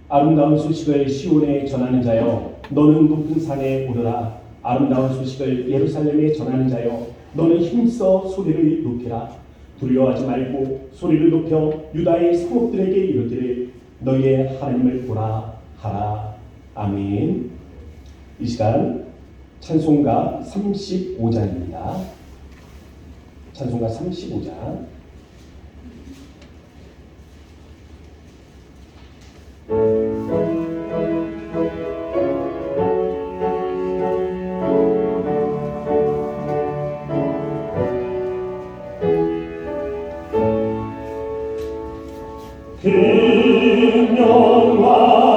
아름다운 소식을 시온에 전하는 자여, 너는 높은 산에 오르라. 아름다운 소식을 예루살렘에 전하는 자여, 너는 힘써 소리를 높이라. 두려워하지 말고 소리를 높여 유다의 성읍들에게 이르기를 너희의 하나님을 보라 하라. 아멘. 이 시간 찬송가 35장입니다. 찬송가 35장.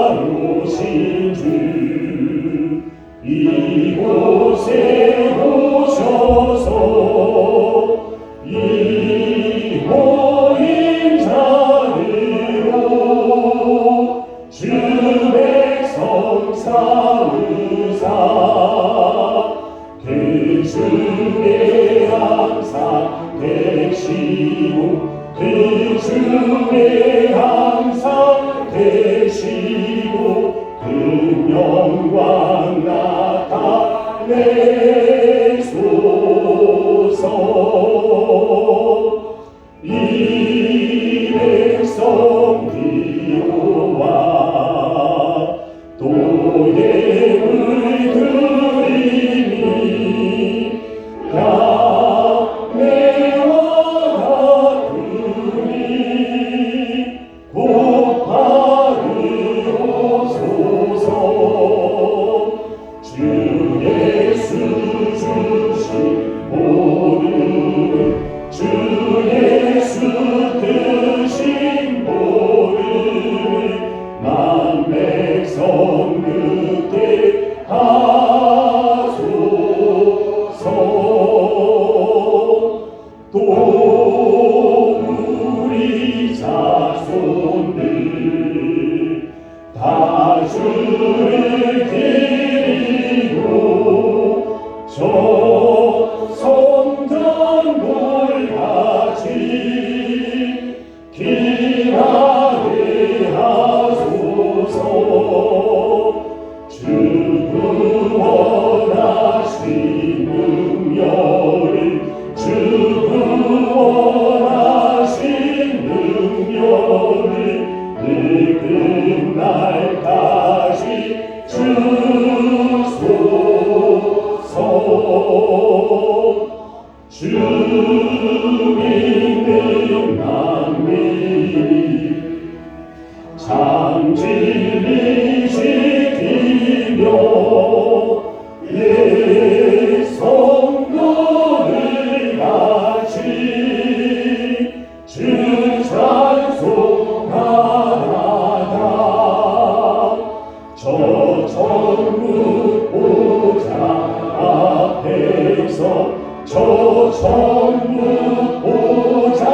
영화로우신 주 이곳에 오셔서 이 모인 자리로 주 백성 삼으사 그 중에 항상 계시고 그 중에 항상 계시고 그 영광 나타내소서. 이 백성 기도와 또 예물 드리니 야매와 같으니 곧바르소서. 주 예수 주신 보름 주 예수 드신 보름 만 백성 그때 하소서. 또 우리 자손들 다 주를 기리고 저 성전물 같이 기하게 하소서. 주 구원하신 능력을 주 구원하신 능력을 늘 끝날까지 주소서. 주 믿는 만민 참 진리 지키며 예 성도를 같이 주 찬송하나다. 저 천국 보좌 앞에서 저 천국 보좌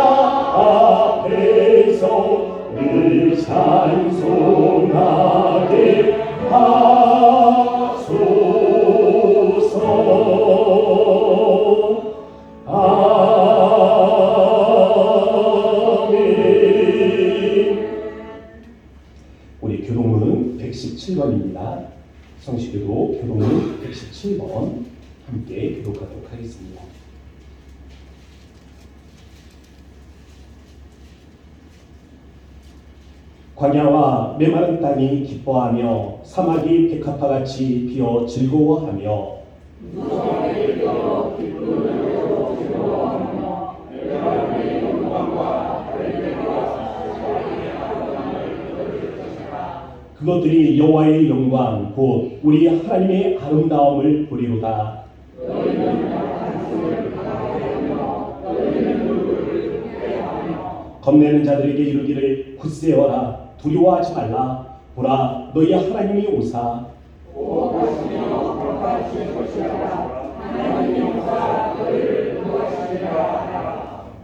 앞에서 늘 찬송하게 하소서. 아멘. 우리 교동문은 117번입니다. 성시교도 교동문 117번 함께 교독하도록 하겠습니다. 광야와 메마른 땅이 기뻐하며 사막이 백합화같이 피어 즐거워하며 그것들이 여호와의 영광 곧 우리 하나님의 아름다움을 보리로다. 겁내는 자들에게 이르기를 굳세어라 두려워하지 말라 보라 너희 하나님이 오사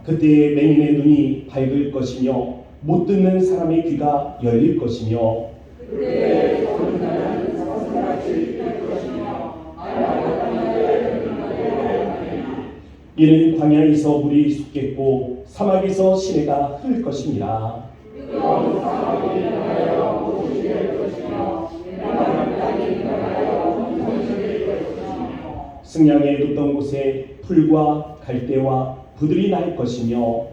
그때에 맹인의 눈이 밝을 것이며 못 듣는 사람의 귀가 열릴 것이며 이는 광야에서 물이 솟겠고 사막에서 시내가 흐를 것이니라. 승냥에 눕던 곳에 풀과 갈대와 부들이 날 것이며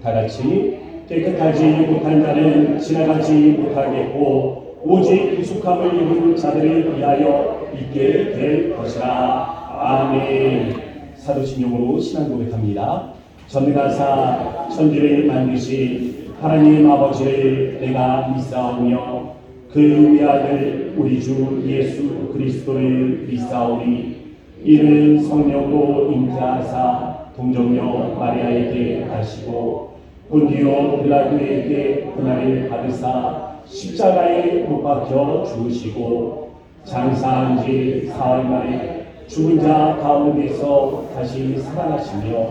다같이 깨끗하지 못한 자는 지나가지 못하겠고 오직 구속함을 입은 자들을 위하여 있게 될 것이라. 아멘. 사도신용으로 신앙 고백합니다. 전능하사 천지를 만드신 하나님 아버지를 내가 믿사오며 그 외아들 우리 주 예수 그리스도를 믿사오니 이는 성령으로 잉태하사 동정녀 마리아에게 하시고 본디오 빌라도에게 고난을 받으사 십자가에 못 박혀 죽으시고 장사한 지 사흘 만에 죽은 자 가운데서 다시 살아나시며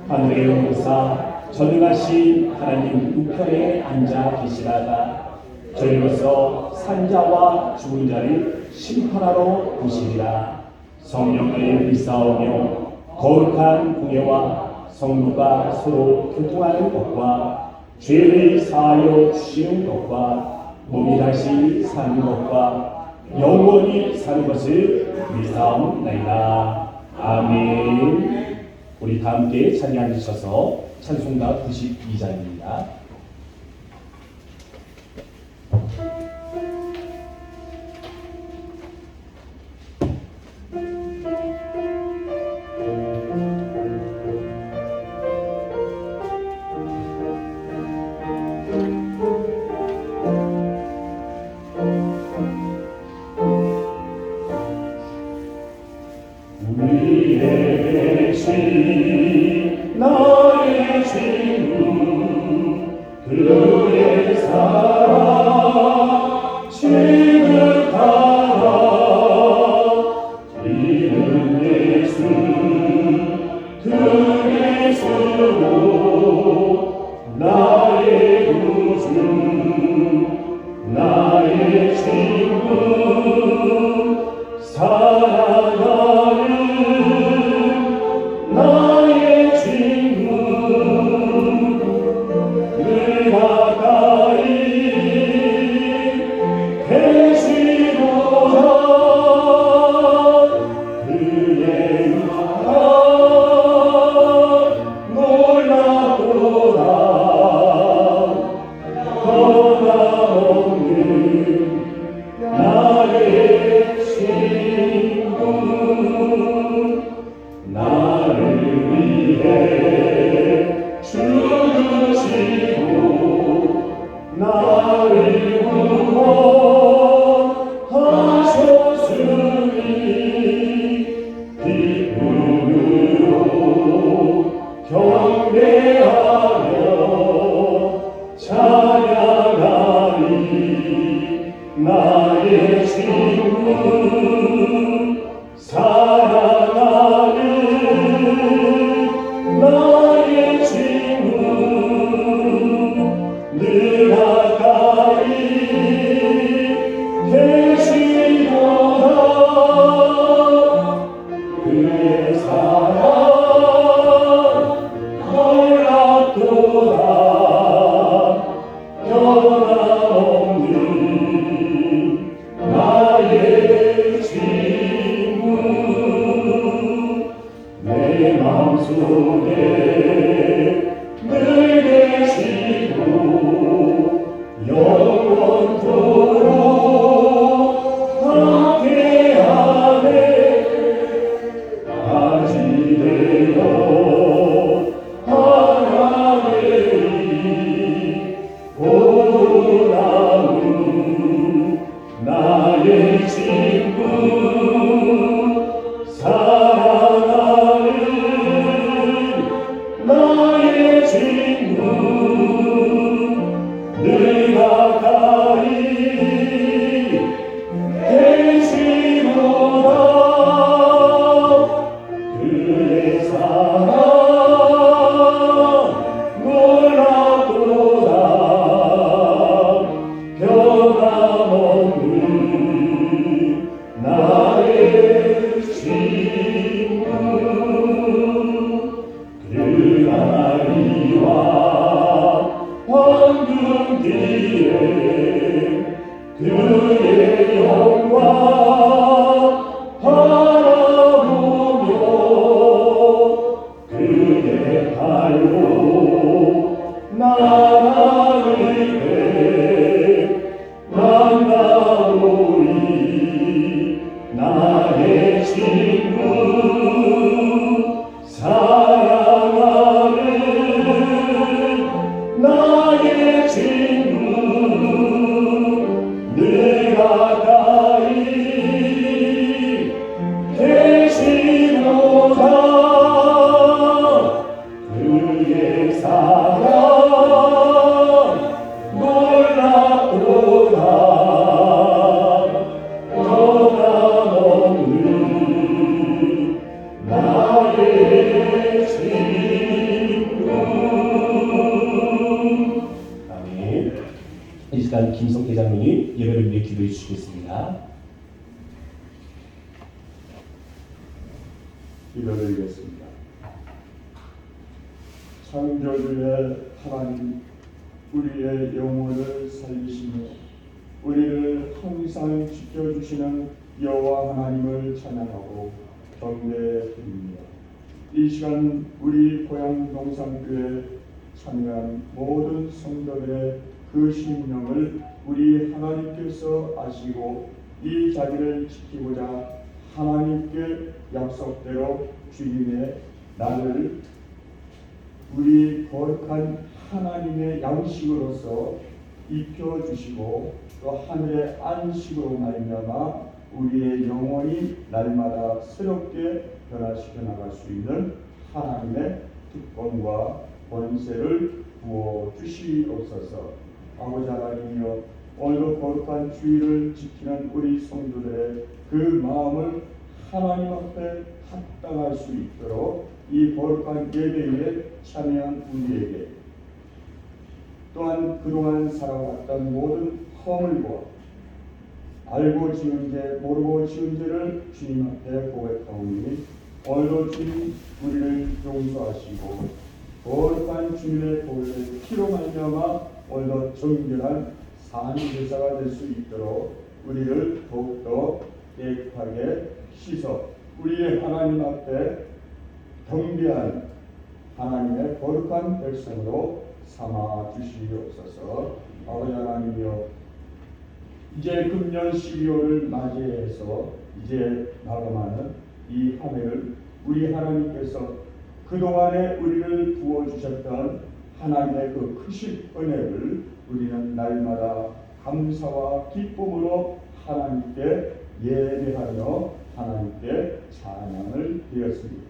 하늘에 오르사 전능하신 하나님 우편에 앉아 계시다가 저희로서 산자와 죽은 자를 심판하러 오시리라. 성령을 믿사오며 거룩한 공예와 성도가 서로 교통하는 것과 죄를 사하여 주시는 것과 몸이 다시 사는 것과 영원히 사는 것을 믿사옵나이다. 아멘. 우리 다 함께 자리에 앉으셔서 찬송가 92장입니다. 우리의 주 나의 친구 그의 사랑 지극하라 이름 예수 그의 수고 나의 구주 나의 친구 사랑하는 나의 친구 늘 가까이 계시도다 그의 은혜가 놀랍도다 변함없는 나의 친구 나를 위해 죽으시고 나를 구원하셨으니 기쁨으로 경배하며 찬양하리 나의 친구 사랑하는 나의 친구 늘 가까이 계시도다 그의 사랑 놀랍도다 변함없는 천국 뒤에 그의 영광 바라보며 그의 발로 나아가리되 만나오리 나의 친구 사랑하는 나의 친구 늘 가까이 계시노라 그의 사랑 놀랍도다 떠나없는 나의 친구. 아멘. 이 시간 김성 대장님이 예배를 위해 기도해 주시겠습니다. 기도드리겠습니다. 창조주의 하나님, 우리의 영혼을 살리시며 우리를 항상 지켜주시는 여호와 하나님을 찬양하고 경배드립니다. 이 시간 우리 고향 농산교회 참여한 모든 성도들의 그 심령을 우리 하나님께서 아시고 이 자리를 지키고자 하나님께 약속대로 주님의 나를 우리 거룩한 하나님의 양식으로서 입혀주시고 또 하늘의 안식으로 말미암아 우리의 영혼이 날마다 새롭게 변화시켜 나갈 수 있는 하나님의 특권과 권세를 부어 주시옵소서. 아버지 하나님이여, 오늘도 거룩한 주일을 지키는 우리 성도들의 그 마음을 하나님 앞에 합당할 수 있도록 이 거룩한 예배에 참여한 우리에게 또한 그동안 살아왔던 모든 허물과 알고 지은 죄 모르고 지은 죄를 주님 앞에 고백하오니 오늘도 주님 우리를 용서하시고 거룩한 주님의 보혈의 피로 말미암아 오늘도 정결한 산제사가 될 수 있도록 우리를 더욱더 깨끗하게 씻어 우리의 하나님 앞에 경배한 하나님의 거룩한 백성으로 삼아 주시옵소서. 아버지 하나님이여, 이제 금년 12월을 맞이해서 이제 마감하는 이 한 해를 우리 하나님께서 그동안에 우리를 부어주셨던 하나님의 그 크신 은혜를 우리는 날마다 감사와 기쁨으로 하나님께 예배하며 하나님께 찬양을 드렸습니다.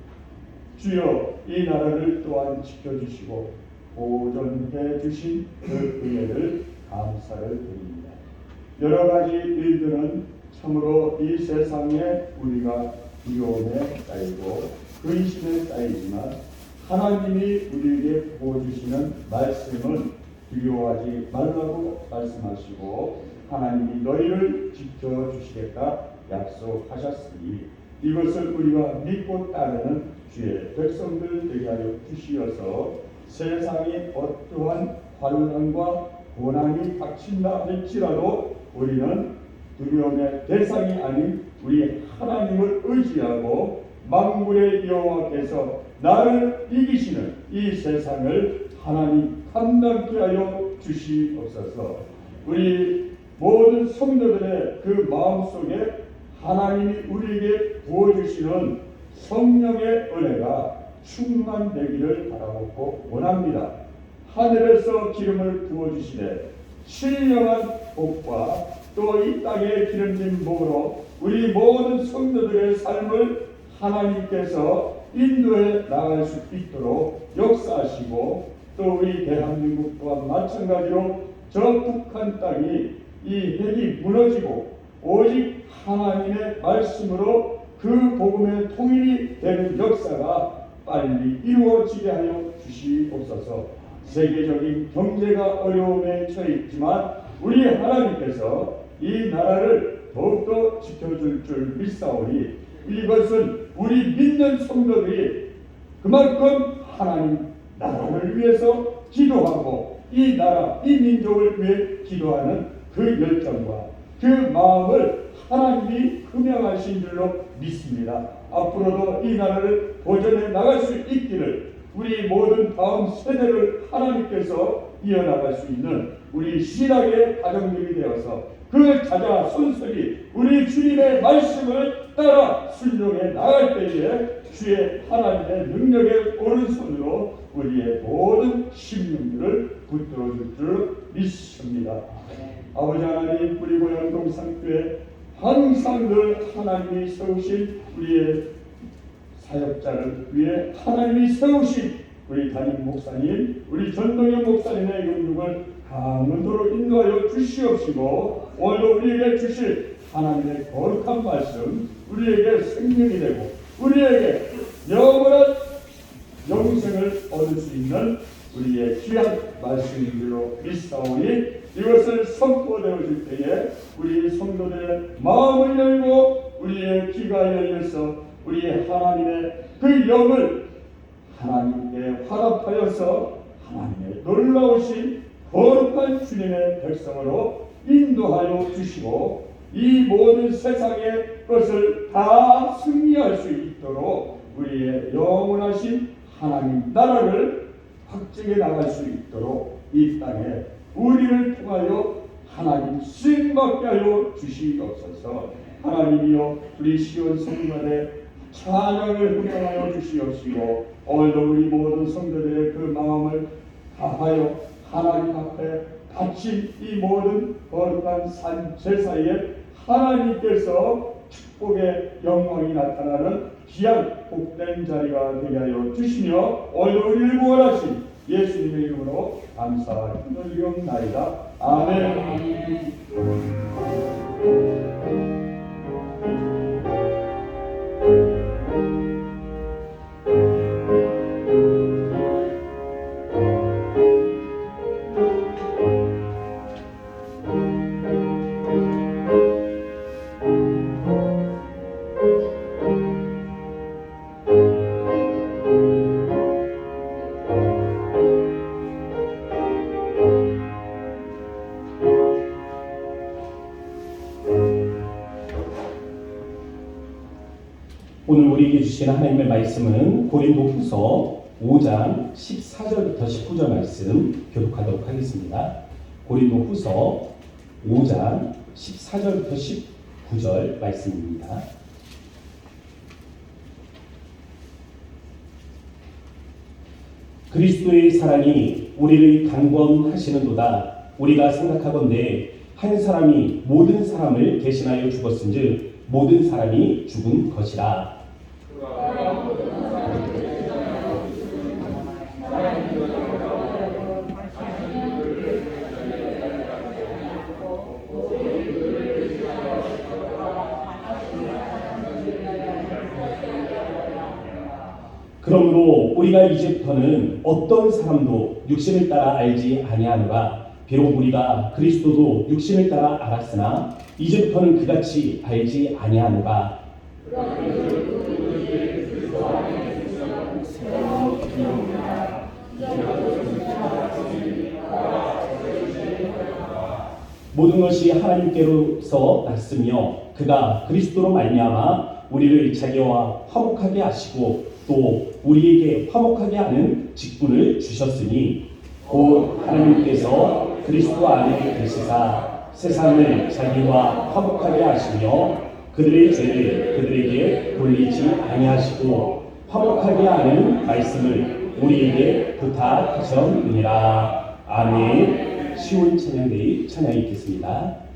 주여, 이 나라를 또한 지켜주시고 보존해 주신 그 은혜를 감사를 드립니다. 여러 가지 일들은 참으로 이 세상에 우리가 두려움에 쌓이고 근심에 쌓이지만 하나님이 우리에게 부어주시는 말씀은 두려워하지 말라고 말씀하시고 하나님이 너희를 지켜주시겠다 약속하셨으니 이것을 우리가 믿고 따르는 주의 백성들 되게 하여 주시어서 세상에 어떠한 환난과 고난이 닥친다 할지라도 우리는 두려움의 대상이 아닌 우리 하나님을 의지하고 만군의 여호와께서 나를 이기시는 이 세상을 하나님 감당케 하여 주시옵소서. 우리 모든 성도들의 그 마음속에 하나님이 우리에게 부어주시는 성령의 은혜가 충만되기를 바라고 원합니다. 하늘에서 기름을 부어주시되 신령한 복과 또 이 땅의 기름진 복으로 우리 모든 성도들의 삶을 하나님께서 인도해 나갈 수 있도록 역사하시고 또 우리 대한민국 또한 마찬가지로 저 북한 땅이 이 핵이 무너지고 오직 하나님의 말씀으로 그 복음의 통일이 되는 역사가 빨리 이루어지게 하여 주시옵소서. 세계적인 경제가 어려움에 처해 있지만 우리 하나님께서 이 나라를 더욱더 지켜줄 줄 믿사오니 이것은 우리 믿는 성도들이 그만큼 하나님 나라를 위해서 기도하고 이 나라, 이 민족을 위해 기도하는 그 열정과 그 마음을 하나님이 흠양하신 줄로 믿습니다. 앞으로도 이 나라를 보존해 나갈 수 있기를 우리 모든 다음 세대를 하나님께서 이어나갈 수 있는 우리 신앙의 가정들이 되어서 그 자자 손수이 우리 주님의 말씀을 따라 순종해 나갈 때에 주의 하나님의 능력의 오른손으로 우리의 모든 심령들을 붙들어 줄 줄 믿습니다. 아버지 하나님, 우리 고향 동산교회 항상 늘 하나님이 세우신 우리의 사역자를 위해 하나님이 세우신 우리 담임 목사님, 우리 전동현 목사님의 영육을 강건도로 인도하여 주시옵시고 오늘도 우리에게 주실 하나님의 거룩한 말씀 우리에게 생명이 되고 우리에게 영원한 영생을 얻을 수 있는 우리의 귀한 말씀인 줄로 믿사오니 이것을 선포되어 줄 때에 우리 성도들의 마음을 열고 우리의 귀가 열려서 우리의 하나님의 그 영을 하나님께 화답하여서 하나님의 놀라우신 거룩한 주님의 백성으로 인도하여 주시고 이 모든 세상의 것을 다 승리할 수 있도록 우리의 영원하신 하나님 나라를 확증해 나갈 수 있도록 이 땅에 우리를 통하여 하나님 쓰임받게 하여 주시옵소서. 하나님이여 우리 시온 성전에 찬양을 훈련하여 주시옵시고 오늘도 우리 모든 성도들의 그 마음을 다하여 하나님 앞에 바친 이 모든 거룩한 제사에 하나님께서 축복의 영광이 나타나는 귀한 복된 자리가 되게 하여 주시며 오늘도 우리를 구원하신 예수님의 이름으로 감사 드리옵나이다. 아멘. 오늘 우리에게 주신 하나님의 말씀은 고린도후서 5장 14절부터 19절 말씀 교독하도록 하겠습니다. 고린도후서 5장 14절부터 19절 말씀입니다. 그리스도의 사랑이 우리를 강권하시는도다. 우리가 생각하건대 한 사람이 모든 사람을 대신하여 죽었은즉 모든 사람이 죽은 것이라. 그러므로 우리가 이제부터는 어떤 사람도 육신을 따라 알지 아니하노라. 비록 우리가 그리스도도 육신을 따라 알았으나 이제부터는 그같이 알지 아니하노라. 모든 것이 하나님께로서 났으며 그가 그리스도로 말미암아 우리를 자기와 화목하게 하시고 또 우리에게 화목하게 하는 직분을 주셨으니 곧 하나님께서 그리스도 안에 계시사 세상을 자기와 화목하게 하시며 그들의 죄를 그들에게 돌리지 아니하시고 화목하게 하는 말씀을 우리에게 부탁하셨느니라. 아멘. 시온 찬양대의 찬양이 있겠습니다.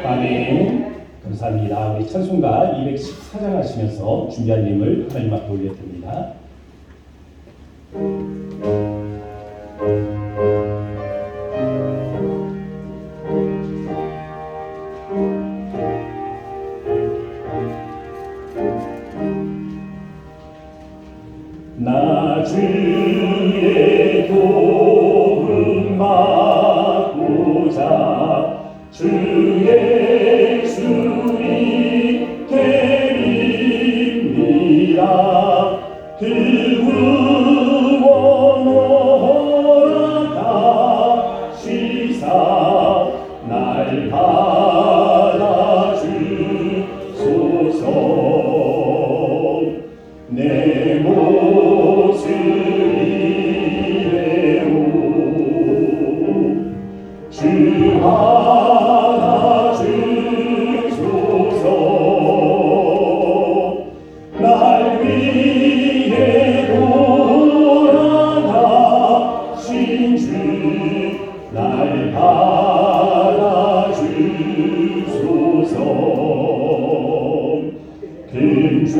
아멘. 감사합니다. 우리 찬송가 214장 하시면서 준비한 예물 하나님 앞에 올려드립니다. 나 주의 도움 받고자 주의 수리 드립니다. 그 후원 허락하시사 날 받아주소서. 내 몫을 이래오 주 받아주소서. 날 위해 돌아가신 주 날 받아주소서. 큰 죄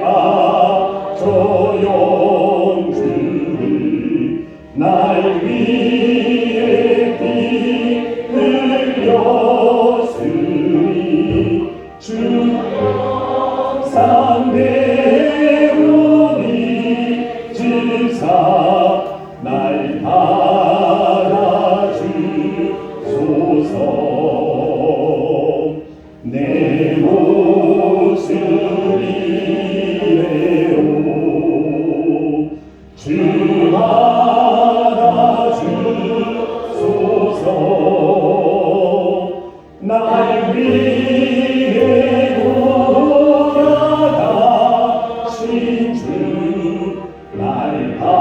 빠져 영주를 날 위해 피 흘렸으니 주 상대오니 즉사 날 받아주소서. 내 몫을 이래오 주 받아주소서. 날 위해 돌아가신 주 날 받아주소서.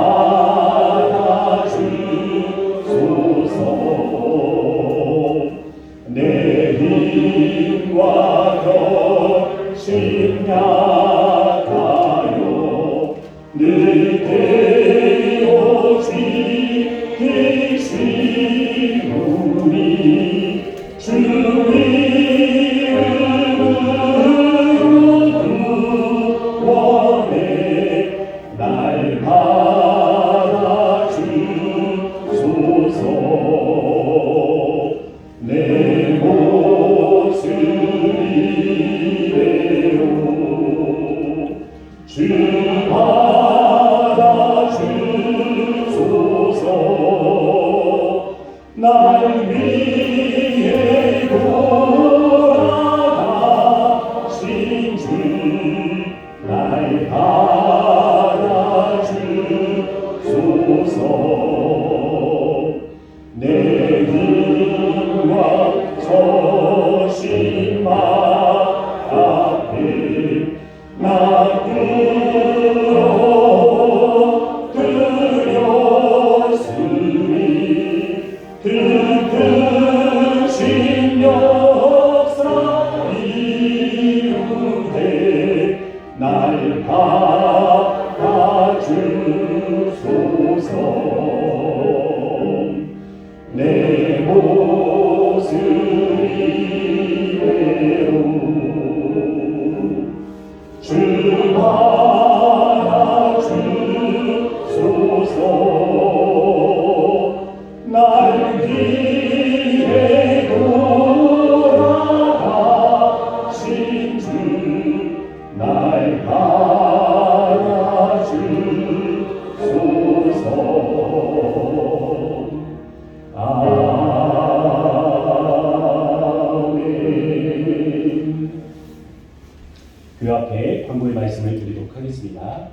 내 힘과 결심 약한 지키시 우리 주 이름을 구원해 날 받아주소서. 내 몫을 이래요 주 받아주소서. 날 위해 돌아가신 주 날 받아주소서. 내 등과 서신 마 앞에 나 끌어들였으니 그 크신 역사 이루되 날 받아주소서. 내 몫을 이래요 주 받아주소서. 날 위해 돌아가신 주 날 받아주소서. 아멘. 그 앞에 광고의 말씀을 드리도록 하겠습니다.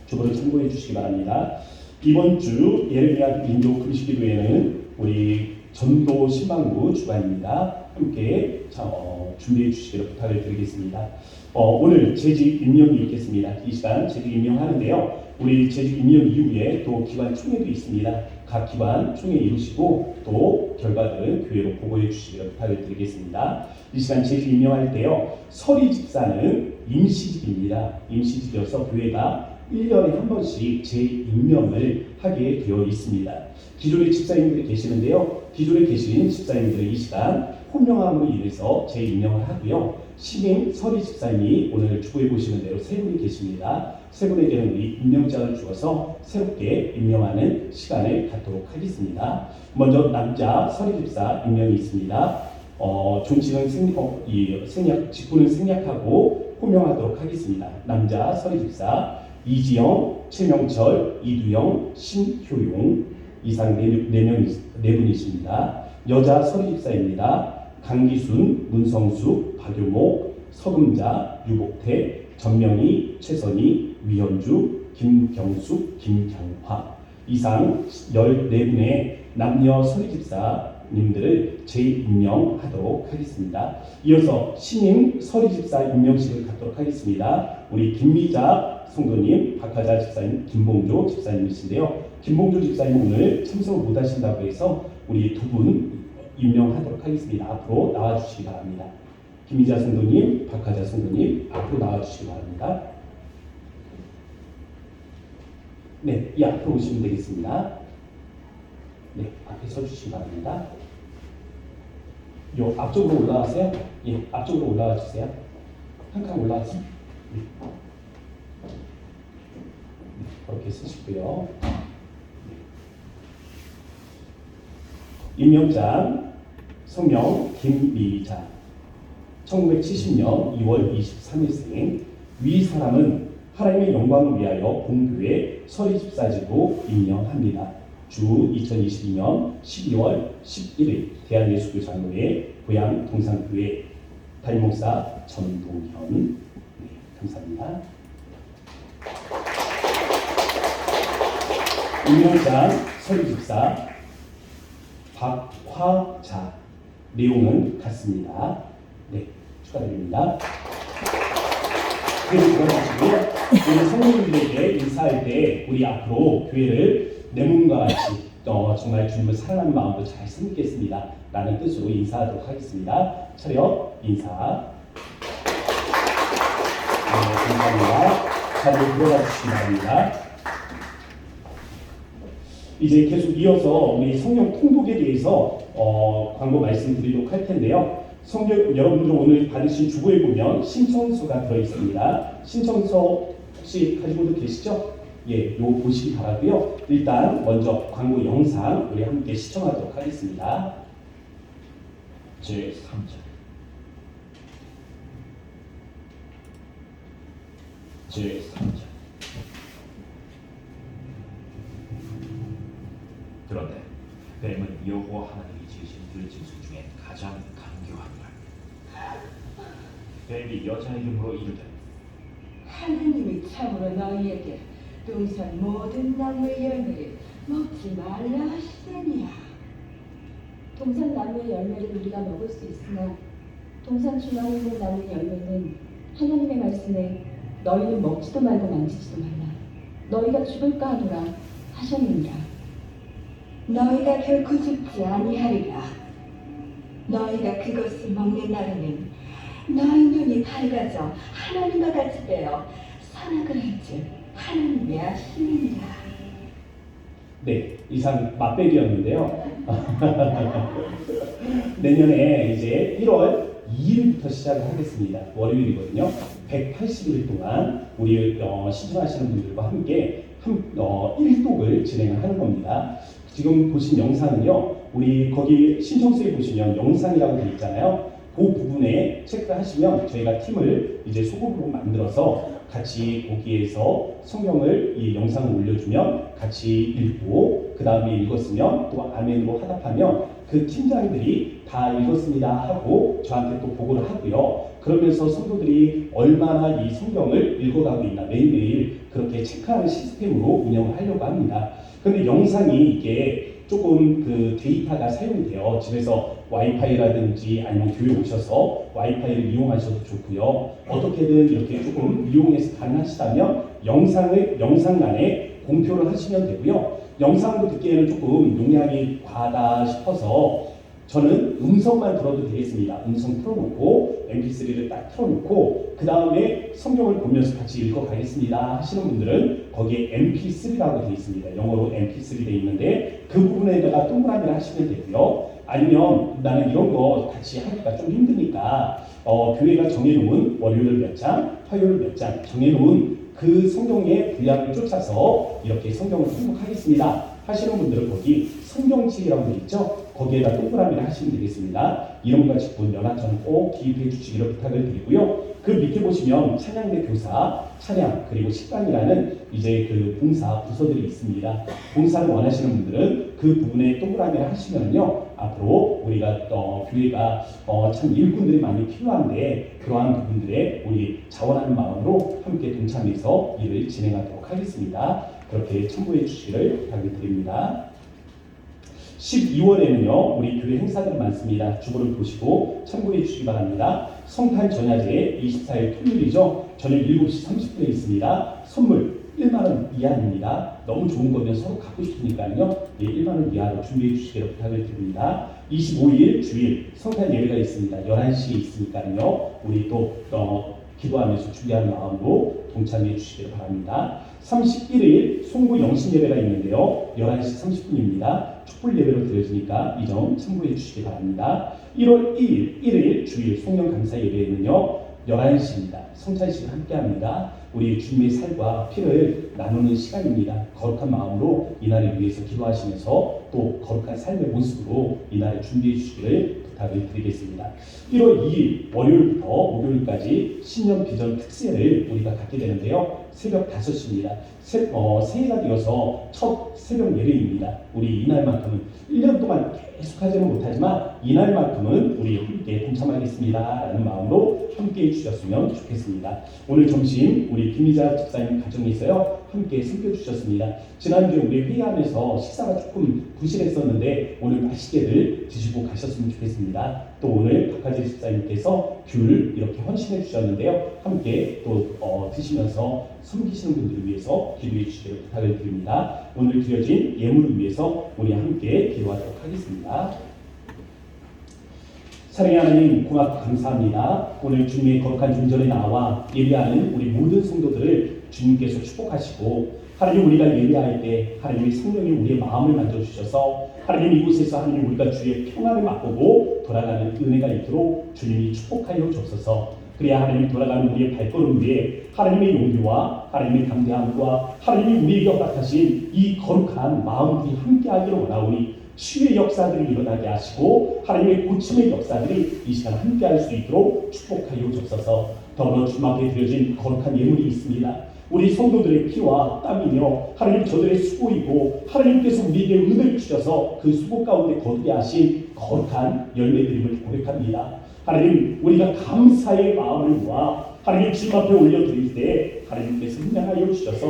주보를 참고해 주시기 바랍니다. 이번 주 예레미야 인도 금식기도회는 우리 전도 신방부 주관입니다. 함께 준비해 주시기를 부탁을 드리겠습니다. 오늘 재직 임명이 있겠습니다. 이 시간 재직 임명하는데요. 우리 재직 임명 이후에 또 기관 총회도 있습니다. 각 기관 총회 이루시고 또 결과들은 교회로 보고해 주시기를 부탁을 드리겠습니다. 이 시간 재직 임명할 때요. 서리 집사는 임시직입니다. 임시직이어서 교회가 1년에 한 번씩 재임명을 하게 되어 있습니다. 기존의 집사님들이 계시는데요. 기존에 계신 집사님들은 이 시간 혼명함으로 인해서 재임명을 하고요. 신임 서리 집사님이 오늘 주보해 보시는 대로 세 분이 계십니다. 세 분에게는 우리 임명장을 주어서 새롭게 임명하는 시간을 갖도록 하겠습니다. 먼저 남자 서리 집사 임명이 있습니다. 존칭은 직분은 생략하고 호명하도록 하겠습니다. 남자 서리 집사 이지영, 최명철, 이두영, 신효용 이상 네 분이십니다. 여자 서리 집사입니다. 강기순, 문성수, 박유목, 서금자, 유복태, 전명희, 최선희, 위현주, 김경숙, 김경화 이상 14분의 남녀 서리 집사님들을 재임명하도록 하겠습니다. 이어서 신임 서리 집사 임명식을 갖도록 하겠습니다. 우리 김미자 성도님, 박하자 집사님, 김봉조 집사님이신데요. 김봉조 집사님 오늘 참석을 못하신다고 해서 우리 두 분 임명하도록 하겠습니다. 앞으로 나와주시기 바랍니다. 김미자 성도님, 박하자 성도님 앞으로 나와주시기 바랍니다. 네, 이 앞으로 오시면 되겠습니다. 네, 앞에 서주시기 바랍니다. 요 앞쪽으로 올라가세요. 예, 앞쪽으로 올라와 주세요. 한 칸 올라가세요. 네. 그렇게 쓰시고요. 임명장 성명 김미자 1970년 2월 23일생 위 사람은 하나님의 영광을 위하여 본교회 서리 집사직으로 임명합니다. 주 2022년 12월 11일 대한예수교장로회 고향 동산교회 담임목사 전동현. 네, 감사합니다. 임명장 서리 집사 박화자 내용은 같습니다. 네, 축하드립니다. 그리고 그러시고요. 우리 성도님들에게 인사할 때 우리 앞으로 교회를 내 몸과 같이 정말 주님을 사랑하는 마음으로 잘 섬기겠습니다. 라는 뜻으로 인사하도록 하겠습니다. 차렷 인사. 네, 감사합니다. 자리에 들어가 주시기 바랍니다. 이제 계속 이어서 우리 성경 통독에 대해서 광고 말씀드리도록 할 텐데요. 성경 여러분들 오늘 받으신 주보에 보면 신청서가 들어 있습니다. 신청서 혹시 가지고도 계시죠? 예, 요거 보시기 바라고요. 일단 먼저 광고 영상 우리 함께 시청하도록 하겠습니다. 제3장 제3장 그런데 뱀은 여호와 하나님이 지으신 들짐승 중에 가장 간교하니라. 뱀이 여자 이름으로 이르되 하나님이 참으로 너희에게 동산 모든 나무의 열매를 먹지 말라 하시더니야. 동산 나무의 열매를 우리가 먹을 수 있으나 동산 중앙에 있는 나무의 열매는 하나님의 말씀에 너희는 먹지도 말고 만지지도 말라. 너희가 죽을까 하노라 하셨느니라. 너희가 결코 죽지 아니하리라. 너희가 그것을 먹는 날에는 너희 눈이 밝아져 하나님과 같이 되어 선악을 할줄 하나님이 아시느니라. 네, 이상 맛배기였는데요. 내년에 이제 1월 2일부터 시작을 하겠습니다. 월요일이거든요. 180일 동안 우리 신청하시는 분들과 함께 1독을 진행을 하는 겁니다. 지금 보신 영상은요, 우리 거기 신청서에 보시면 영상이라고 되어 있잖아요. 그 부분에 체크하시면 저희가 팀을 이제 소그룹으로 만들어서 같이 거기에서 성경을 이 영상을 올려주면 같이 읽고 그 다음에 읽었으면 또 아멘으로 화답하면 그 팀장들이 다 읽었습니다 하고 저한테 또 보고를 하고요. 그러면서 성도들이 얼마나 이 성경을 읽어가고 있나 매일매일 그렇게 체크하는 시스템으로 운영을 하려고 합니다. 근데 영상이 이게 조금 그 데이터가 사용돼요. 집에서 와이파이라든지 아니면 교회 오셔서 와이파이를 이용하셔도 좋고요. 어떻게든 이렇게 조금 이용해서 가능하시다면 영상란에 공표를 하시면 되고요. 영상으로 듣기에는 조금 용량이 과하다 싶어서 저는 음성만 들어도 되겠습니다. 음성 틀어놓고 mp3를 딱 틀어놓고 그 다음에 성경을 보면서 같이 읽어가겠습니다 하시는 분들은 거기에 mp3라고 되어 있습니다. 영어로 mp3 되어 있는데 그 부분에다가 동그라미를 하시면 되고요. 아니면 나는 이런 거 같이 하기가 좀 힘드니까 교회가 정해놓은 월요일 몇 장, 화요일 몇 장 정해놓은 그 성경의 분량을 쫓아서 이렇게 성경을 통독하겠습니다 하시는 분들은 거기 성경책이라고 되어 있죠. 거기에다 동그라미를 하시면 되겠습니다. 이름과 직분, 연하처는 꼭 기입해 주시기를 부탁을 드리고요. 그 밑에 보시면 찬양대 교사, 찬양, 그리고 식당이라는 이제 그 봉사 부서들이 있습니다. 봉사를 원하시는 분들은 그 부분에 동그라미를 하시면요. 앞으로 우리가 교회가 참 일꾼들이 많이 필요한데 그러한 부분들에 우리 자원하는 마음으로 함께 동참해서 일을 진행하도록 하겠습니다. 그렇게 참고해 주시기를 부탁을 드립니다. 12월에는요 우리 교회 행사들이 많습니다. 주보를 보시고 참고해 주시기 바랍니다. 성탄 전야제 24일 토요일이죠. 저녁 7시 30분에 있습니다. 선물 1만원 이하입니다. 너무 좋은 거면 서로 갖고 싶으니까요. 예, 1만원 이하로 준비해 주시기를 부탁을 드립니다. 25일 주일 성탄 예배가 있습니다. 11시에 있으니까요. 우리 또 기도하면서 준비하는 마음으로 동참해 주시기를 바랍니다. 31일 송구 영신 예배가 있는데요. 11시 30분입니다. 촛불 예배로 드려지니까 이 점 참고해 주시기 바랍니다. 1월 2일, 1일 주일 송영 감사 예배에는요. 11시입니다. 성찬식을 함께합니다. 우리 주님의 살과 피를 나누는 시간입니다. 거룩한 마음으로 이날을 위해서 기도하시면서 또 거룩한 삶의 모습으로 이날을 준비해 주시기를 부탁을 드리겠습니다. 1월 2일 월요일부터 목요일까지 신년 비전 특세를 우리가 갖게 되는데요. 새벽 5시입니다. 새해가 되어서 첫 새벽 예배입니다. 우리 이날만큼은 1년 동안 계속하지는 못하지만 이날만큼은 우리 함께 동참하겠습니다 라는 마음으로 함께 해주셨으면 좋겠습니다. 오늘 점심 우리 김희자 집사님 가정에서요 함께 섬겨주셨습니다. 지난주에 우리 회의하면서 식사가 조금 부실했었는데 오늘 맛있게들 드시고 가셨으면 좋겠습니다. 또 오늘 박하재 집사님께서 귤 이렇게 헌신해 주셨는데요. 함께 또 드시면서 섬기시는 분들을 위해서 기도해 주시기를 부탁을 드립니다. 오늘 드려진 예물을 위해서 우리 함께 기도하도록 하겠습니다. 사랑의 하나님 고맙고 감사합니다. 오늘 주님의 거룩한 중전에 나와 예배하는 우리 모든 성도들을 주님께서 축복하시고 하나님 우리가 예배할 때 하나님의 성령이 우리의 마음을 만져주셔서 하나님 이곳에서 하나님 우리가 주의 평안을 맛보고 돌아가는 은혜가 있도록 주님이 축복하여 주옵소서. 그래야 하나님 돌아가는 우리의 발걸음 위에 하나님의 용기와 하나님의 담대함과 하나님이 우리에게 허락하신 이 거룩한 마음들이 함께하기를 원하오니 치유의 역사들이 일어나게 하시고 하나님의 고침의 역사들이 이 시간 함께할 수 있도록 축복하여 주옵소서. 더불어 주님 앞에 드려진 거룩한 예물이 있습니다. 우리 성도들의 피와 땀이며 하나님 저들의 수고이고 하나님께서 우리에게 은혜를 주셔서 그 수고 가운데 거두게 하신 거룩한 열매드림을 고백합니다. 하나님 우리가 감사의 마음을 모아 하나님 주님 앞에 올려드릴 때 하나님께서 흥량하여 주셔서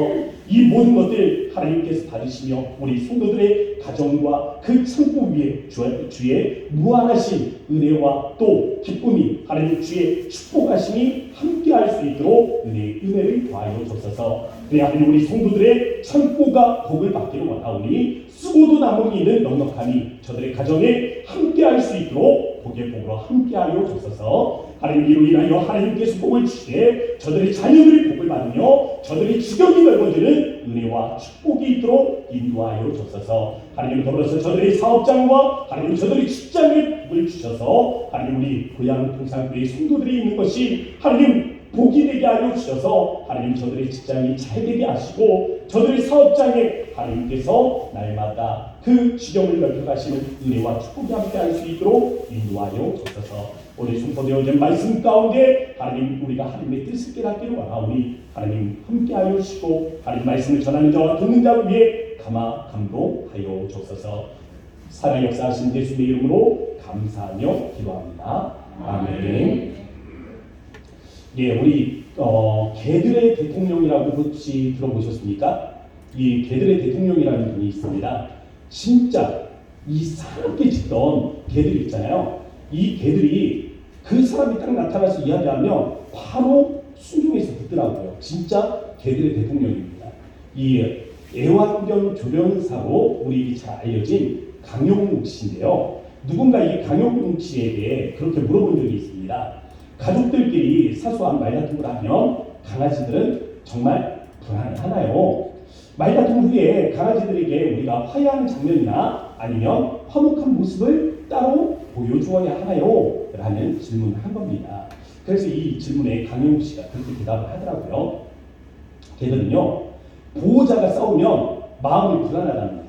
이 모든 것들 하나님께서 받으시며 우리 성도들의 가정과 그 창고 위에 주의 무한하신 은혜와 또 기쁨이 하나님 주의 축복하심이 함께할 수 있도록 은혜를 더하여 주옵소서. 그래 하나님 우리 성도들의 창고가 복을 받기를 원하오니 쓰고도 남음이 있는 넉넉함이 저들의 가정에 함께할 수 있도록 복의 복으로 함께하여 주옵소서. 하나님 이로 인하여 하나님께서 복을 주시되 저들의 자녀들이 복을 받으며 저들의 지경이 넓어지는 은혜와 축복이 있도록 인도하여 주옵소서. 하나님 더불어서 저들의 사업장과 하나님 저들의 직장에 복을 주셔서 하나님 우리 고향 동산교회 성도들이 있는 것이 하나님 복이 되게 하여 주셔서 하나님 저들의 직장이 잘 되게 하시고 저들의 사업장에 하나님께서 날마다 그 지경을 넓혀가시는 은혜와 축복이 함께할 수 있도록 인도하여 주옵소서. 오늘 선포되어진 말씀 가운데 하나님 우리가 하나님의 뜻을 깨닫기를 원하오니 하나님 함께하여 주시고 하나님 말씀을 전하는 자와 듣는 자 위에 감동하여 주옵소서. 살아 역사하신 예수님의 이름으로 감사하며 기도합니다. 아멘. 예, 우리 개들의 대통령이라고 혹시 들어보셨습니까? 이 개들의 대통령이라는 분이 있습니다. 진짜 이상하게 짖던 개들 있잖아요. 이 개들이 그 사람이 딱 나타나서 이야기하면 바로 순종해서 듣더라고요. 진짜 개들의 대통령입니다. 이 애완견 조련사로 우리 잘 알려진 강용욱 씨인데요. 누군가 이 강용욱 씨에게 그렇게 물어본 적이 있습니다. 가족들끼리 사소한 말다툼을 하면 강아지들은 정말 불안해하나요? 말다툼 후에 강아지들에게 우리가 화해하는 장면이나 아니면 화목한 모습을 따로 보여주어야 하나요? 라는 질문을 한 겁니다. 그래서 이 질문에 강용욱 씨가 그렇게 대답을 하더라고요. 걔들은요, 보호자가 싸우면 마음이 불안하답니다.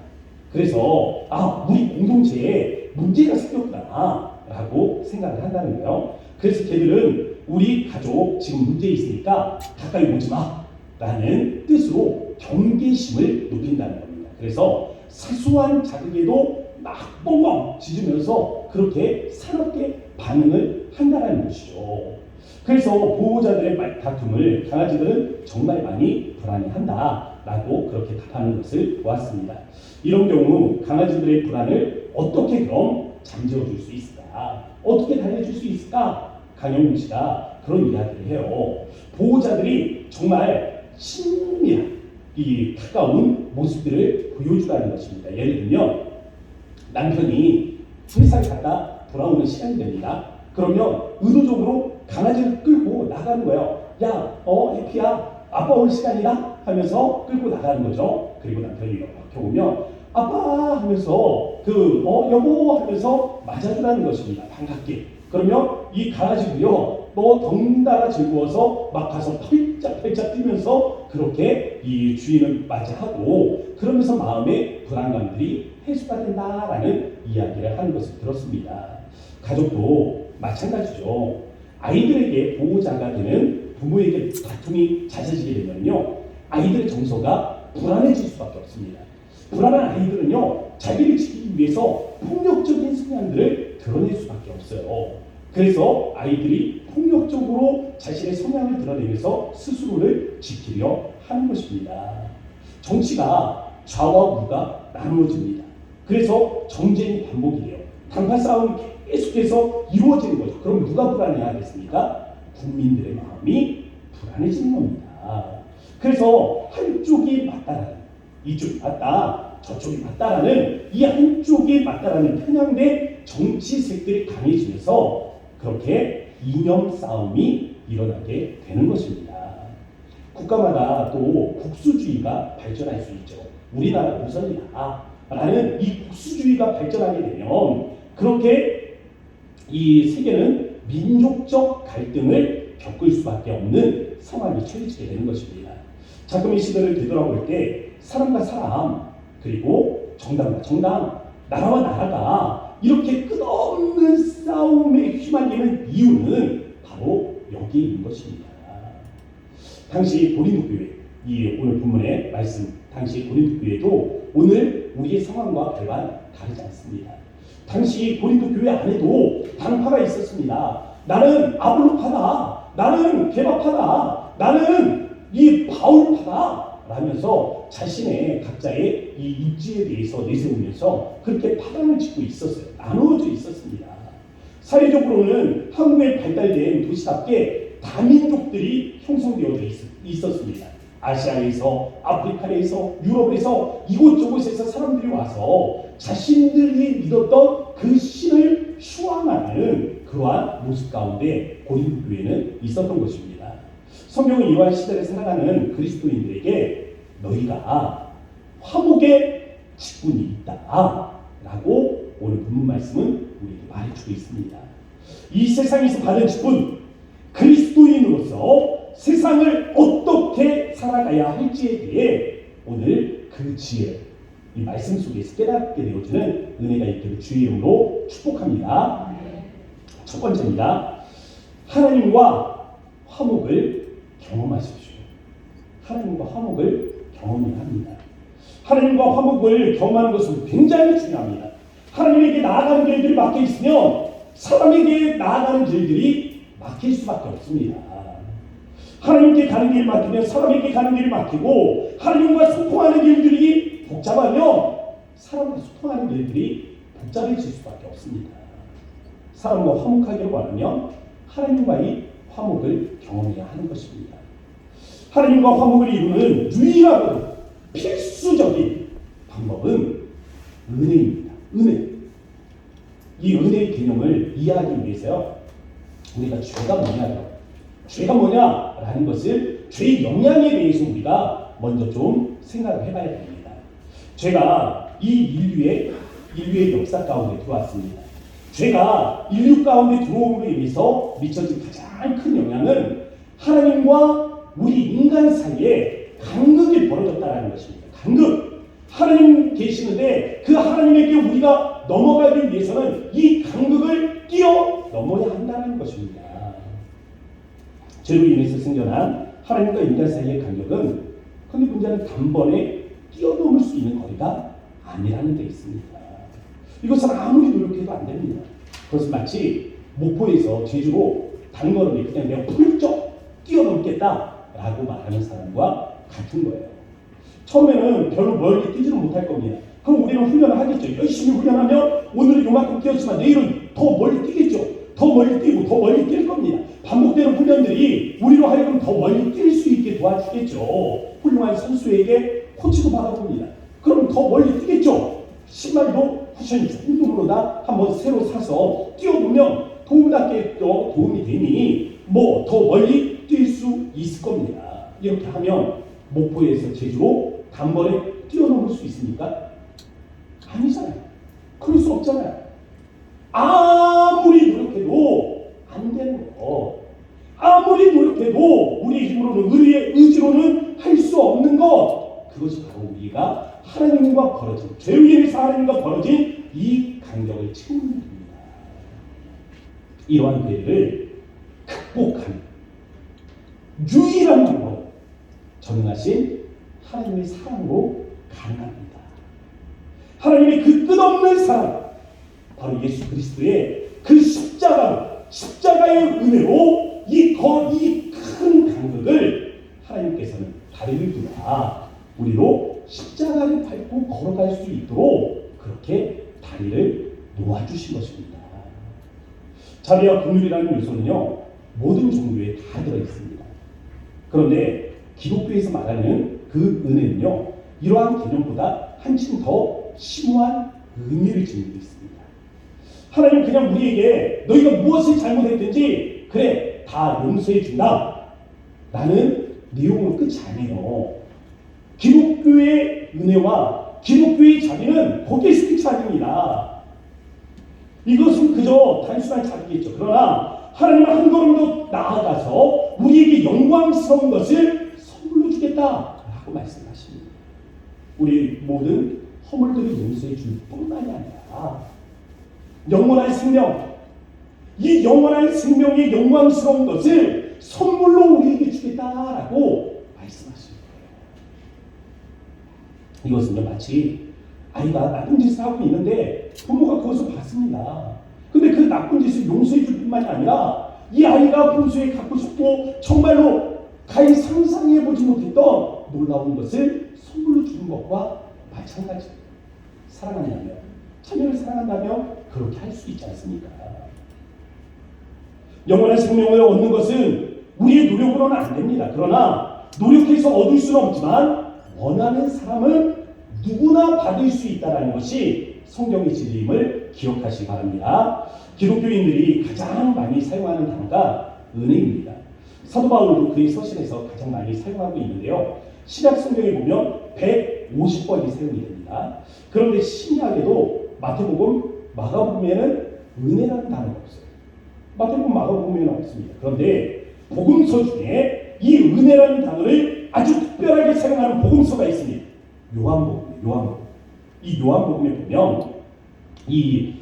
그래서 우리 공동체에 문제가 생겼구나 라고 생각을 한다는 거예요. 그래서 걔들은 우리 가족 지금 문제 있으니까 가까이 오지 마 라는 뜻으로 경계심을 높인다는 겁니다. 그래서 사소한 자극에도 막 뻥뻥 짖으면서 그렇게 사납게 반응을 한다는 것이죠. 그래서 보호자들의 다툼을 강아지들은 정말 많이 불안해한다 라고 그렇게 답하는 것을 보았습니다. 이런 경우 강아지들의 불안을 어떻게 그럼 잠재워줄 수 있을까? 어떻게 달래줄 수 있을까? 강용욱 씨가 그런 이야기를 해요. 보호자들이 정말 친밀한 이 가까운 모습들을 보여주라는 것입니다. 예를 들면 남편이 회사에 갔다 돌아오는 시간이 됩니다. 그러면 의도적으로 강아지를 끌고 나가는 거예요. 야, 해피야, 아빠 올 시간이다 하면서 끌고 나가는 거죠. 그리고 남편이 이렇게 오면 아빠 하면서 여보 하면서 맞아주라는 것입니다. 반갑게. 그러면 이 강아지도요, 너 덩달아 즐거워서 막 가서 펄짝펄짝 뛰면서 그렇게 이 주인을 맞이하고 그러면서 마음의 불안감들이 해소가 된다라는 이야기를 하는 것을 들었습니다. 가족도 마찬가지죠. 아이들에게 보호자가 되는 부모에게 다툼이 잦아지게 되면요, 아이들의 정서가 불안해질 수밖에 없습니다. 불안한 아이들은요, 자기를 지키기 위해서 폭력적인 성향들을 드러낼 수밖에 없어요. 그래서 아이들이 폭력적으로 자신의 성향을 드러내면서 스스로를 지키려 하는 것입니다. 정치가 좌와 우가 나누어집니다. 그래서 정쟁이 반복이 돼요. 당파 싸움이 계속해서 이루어지는 거죠. 그럼 누가 불안해하겠습니까? 국민들의 마음이 불안해지는 겁니다. 그래서 한쪽이 맞다라는, 이쪽이 맞다, 저쪽이 맞다라는 이 한쪽이 맞다라는 편향된 정치색들이 강해지면서 그렇게 이념 싸움이 일어나게 되는 것입니다. 국가마다 또 국수주의가 발전할 수 있죠. 우리나라 우선이다 라는 이 국수주의가 발전하게 되면 그렇게 이 세계는 민족적 갈등을 겪을 수밖에 없는 상황이 처해지게 되는 것입니다. 자금 이 시대를 되돌아볼 때 사람과 사람 그리고 정당과 정당, 나라와 나라가 이렇게 끝없는 싸움에 휘말리는 이유는 바로 여기에 있는 것입니다. 당시 고린도 교회, 이 오늘 본문의 말씀, 당시 고린도 교회도 오늘 우리의 상황과 별반 다르지 않습니다. 당시 고린도 교회 안에도 당파가 있었습니다. 나는 아볼로파다, 나는 게바파다, 나는 이 바울파다 라면서 자신의 각자의 이 입지에 대해서 내세우면서 그렇게 파단을 짓고 있었어요. 나누어져 있었습니다. 사회적으로는 한국에 발달된 도시답게 다민족들이 형성되어져 있었습니다. 아시아에서, 아프리카에서, 유럽에서 이곳저곳에서 사람들이 와서 자신들이 믿었던 그 신을 수왕하는 그러한 모습 가운데 고린도 교회는 있었던 것입니다. 성경은 이러한 시대를 살아가는 그리스도인들에게 너희가 화목의 직분이 있다 라고 오늘 본문 말씀은 우리에게 말해주고 있습니다. 이 세상에서 받은 직분, 그리스도인으로서 세상을 어떻게 살아가야 할지에 대해 오늘 그 지혜, 이 말씀 속에서 깨닫게 되어지는 은혜가 있기를 주의 이름으로 축복합니다. 첫 번째입니다. 하나님과 화목을 경험하십시오. 하나님과 화목을 경험해야 합니다. 하나님과 화목을 경험하는 것은 굉장히 중요합니다. 하나님에게 나아가는 길들이 막혀 있으면 사람에게 나아가는 길들이 막힐 수밖에 없습니다. 하나님께 가는 길이 막히면 사람에게 가는 길이 막히고 하나님과 소통하는 길들이 복잡하면 사람과 소통하는 길들이 복잡해질 수밖에 없습니다. 사람과 화목하기를 원하면 하나님과의 화목을 경험해야 하는 것입니다. 하나님과 화목을 이루는 유일하고 필수적인 방법은 은혜입니다. 은혜. 이 은혜의 개념을 이해하기 위해서요, 우리가 죄가 뭐냐라는 것을 죄의 영향에 대해서 우리가 먼저 좀 생각을 해봐야 됩니다. 죄가 이 인류의 역사 가운데 들어왔습니다. 죄가 인류 가운데 들어옴으로 인해서 미쳐진 가장 큰 영향은 하나님과 우리 인간 사이에 간극이 벌어졌다는 것입니다. 간극. 하나님 계시는데 그 하나님에게 우리가 넘어가기 위해서는 이 간극을 뛰어넘어야 한다는 것입니다. 죄로 인해서 생겨난 하나님과 인간 사이의 간격은, 그런데 문제는 단번에 뛰어넘을 수 있는 거리가 아니라는 데 있습니다. 이것은 아무리 노력해도 안 됩니다. 그것은 마치 목포에서 제주로 단거리에 그냥 내가 훌쩍 뛰어넘겠다라고 말하는 사람과 같은 거예요. 처음에는 별로 멀리 뛰지는 못할 겁니다. 그럼 우리는 훈련을 하겠죠. 열심히 훈련하면 오늘은 요만큼 뛰었지만 내일은 더 멀리 뛰겠죠. 더 멀리 뛰고 더 멀리 뛸 겁니다. 반복되는 훈련들이 우리로 하여금 더 멀리 뛸 수 있게 도와주겠죠. 훌륭한 선수에게 코치도 받아봅니다. 그럼 더 멀리 뛰겠죠. 신발도 쿠션이 좋은 놈으로다 한번 새로 사서 뛰어보면 도움이 되니 뭐 더 멀리 뛸 수 있을 겁니다. 이렇게 하면 목포에서 제주로 단번에 뛰어넘을 수 있습니까? 아니잖아요. 그럴 수 없잖아요. 아무리 노력해도 안 되는 거. 아무리 노력해도 우리 힘으로는, 우리의 의지로는 할 수 없는 것. 그것이 바로 우리가 하나님과 벌어진, 죄로 인해서 하나님과 벌어진 이 간격을 채우는 겁니다. 이러한 괴리를 극복하는 유일한 방법, 전능하신 하나님의 사랑으로 가능합니다. 하나님의 그 끝없는 사랑, 바로 예수 그리스도의 그 십자가의 은혜로 이 큰 간극을 하나님께서는 다리를 두라 우리로 십자가를 밟고 걸어갈 수 있도록 그렇게 다리를 놓아주신 것입니다. 자비와 긍휼이라는 요소는요, 모든 종교에 다 들어있습니다. 그런데 기독교에서 말하는 그 은혜는요, 이러한 개념보다 한층 더 심오한 의미를 지니고 있습니다. 하나님 그냥 우리에게 너희가 무엇을 잘못했든지 그래 다 용서해 준다 라는 내용은 끝이 아니에요. 기독교의 은혜와 기독교의 자비는 거기에서 끝이 아닙니다. 이것은 그저 단순한 자비겠죠. 그러나 하나님은 한 걸음 더 나아가서 우리에게 영광스러운 것을 선물로 주겠다라고 말씀하십니다. 우리 모든 허물들을 용서해 줄 뿐만이 아니라 영원한 생명, 이 영원한 생명의 영광스러운 것을 선물로 우리에게 주겠다라고 말씀하십니다. 이것은요, 마치 아이가 나쁜 짓을 하고 있는데 부모가 그것을 봤습니다. 근데 그 나쁜 짓을 용서해 줄 뿐만이 아니라 이 아이가 평소에 갖고 싶고 정말로 가히 상상해보지 못했던 놀라운 것을 선물로 주는 것과 마찬가지입니다. 사랑한다면, 자녀를 사랑한다면 그렇게 할 수 있지 않습니까? 영원한 생명을 얻는 것은 우리의 노력으로는 안 됩니다. 그러나 노력해서 얻을 수는 없지만 원하는 사람은 누구나 받을 수 있다는 것이 성경의 진리임을 기억하시기 바랍니다. 기독교인들이 가장 많이 사용하는 단어가 은혜입니다. 사도 바울도 그의 서신에서 가장 많이 사용하고 있는데요. 신약 성경에 보면 150번이 사용이 됩니다. 그런데 신약에도 마태복음, 마가복음에는 은혜라는 단어가 없어요. 마태복음, 마가복음에는 없습니다. 그런데 복음서 중에 이 은혜라는 단어를 아주 특별하게 사용하는 복음서가 있습니다. 요한복음. 이 요한복음에 보면 이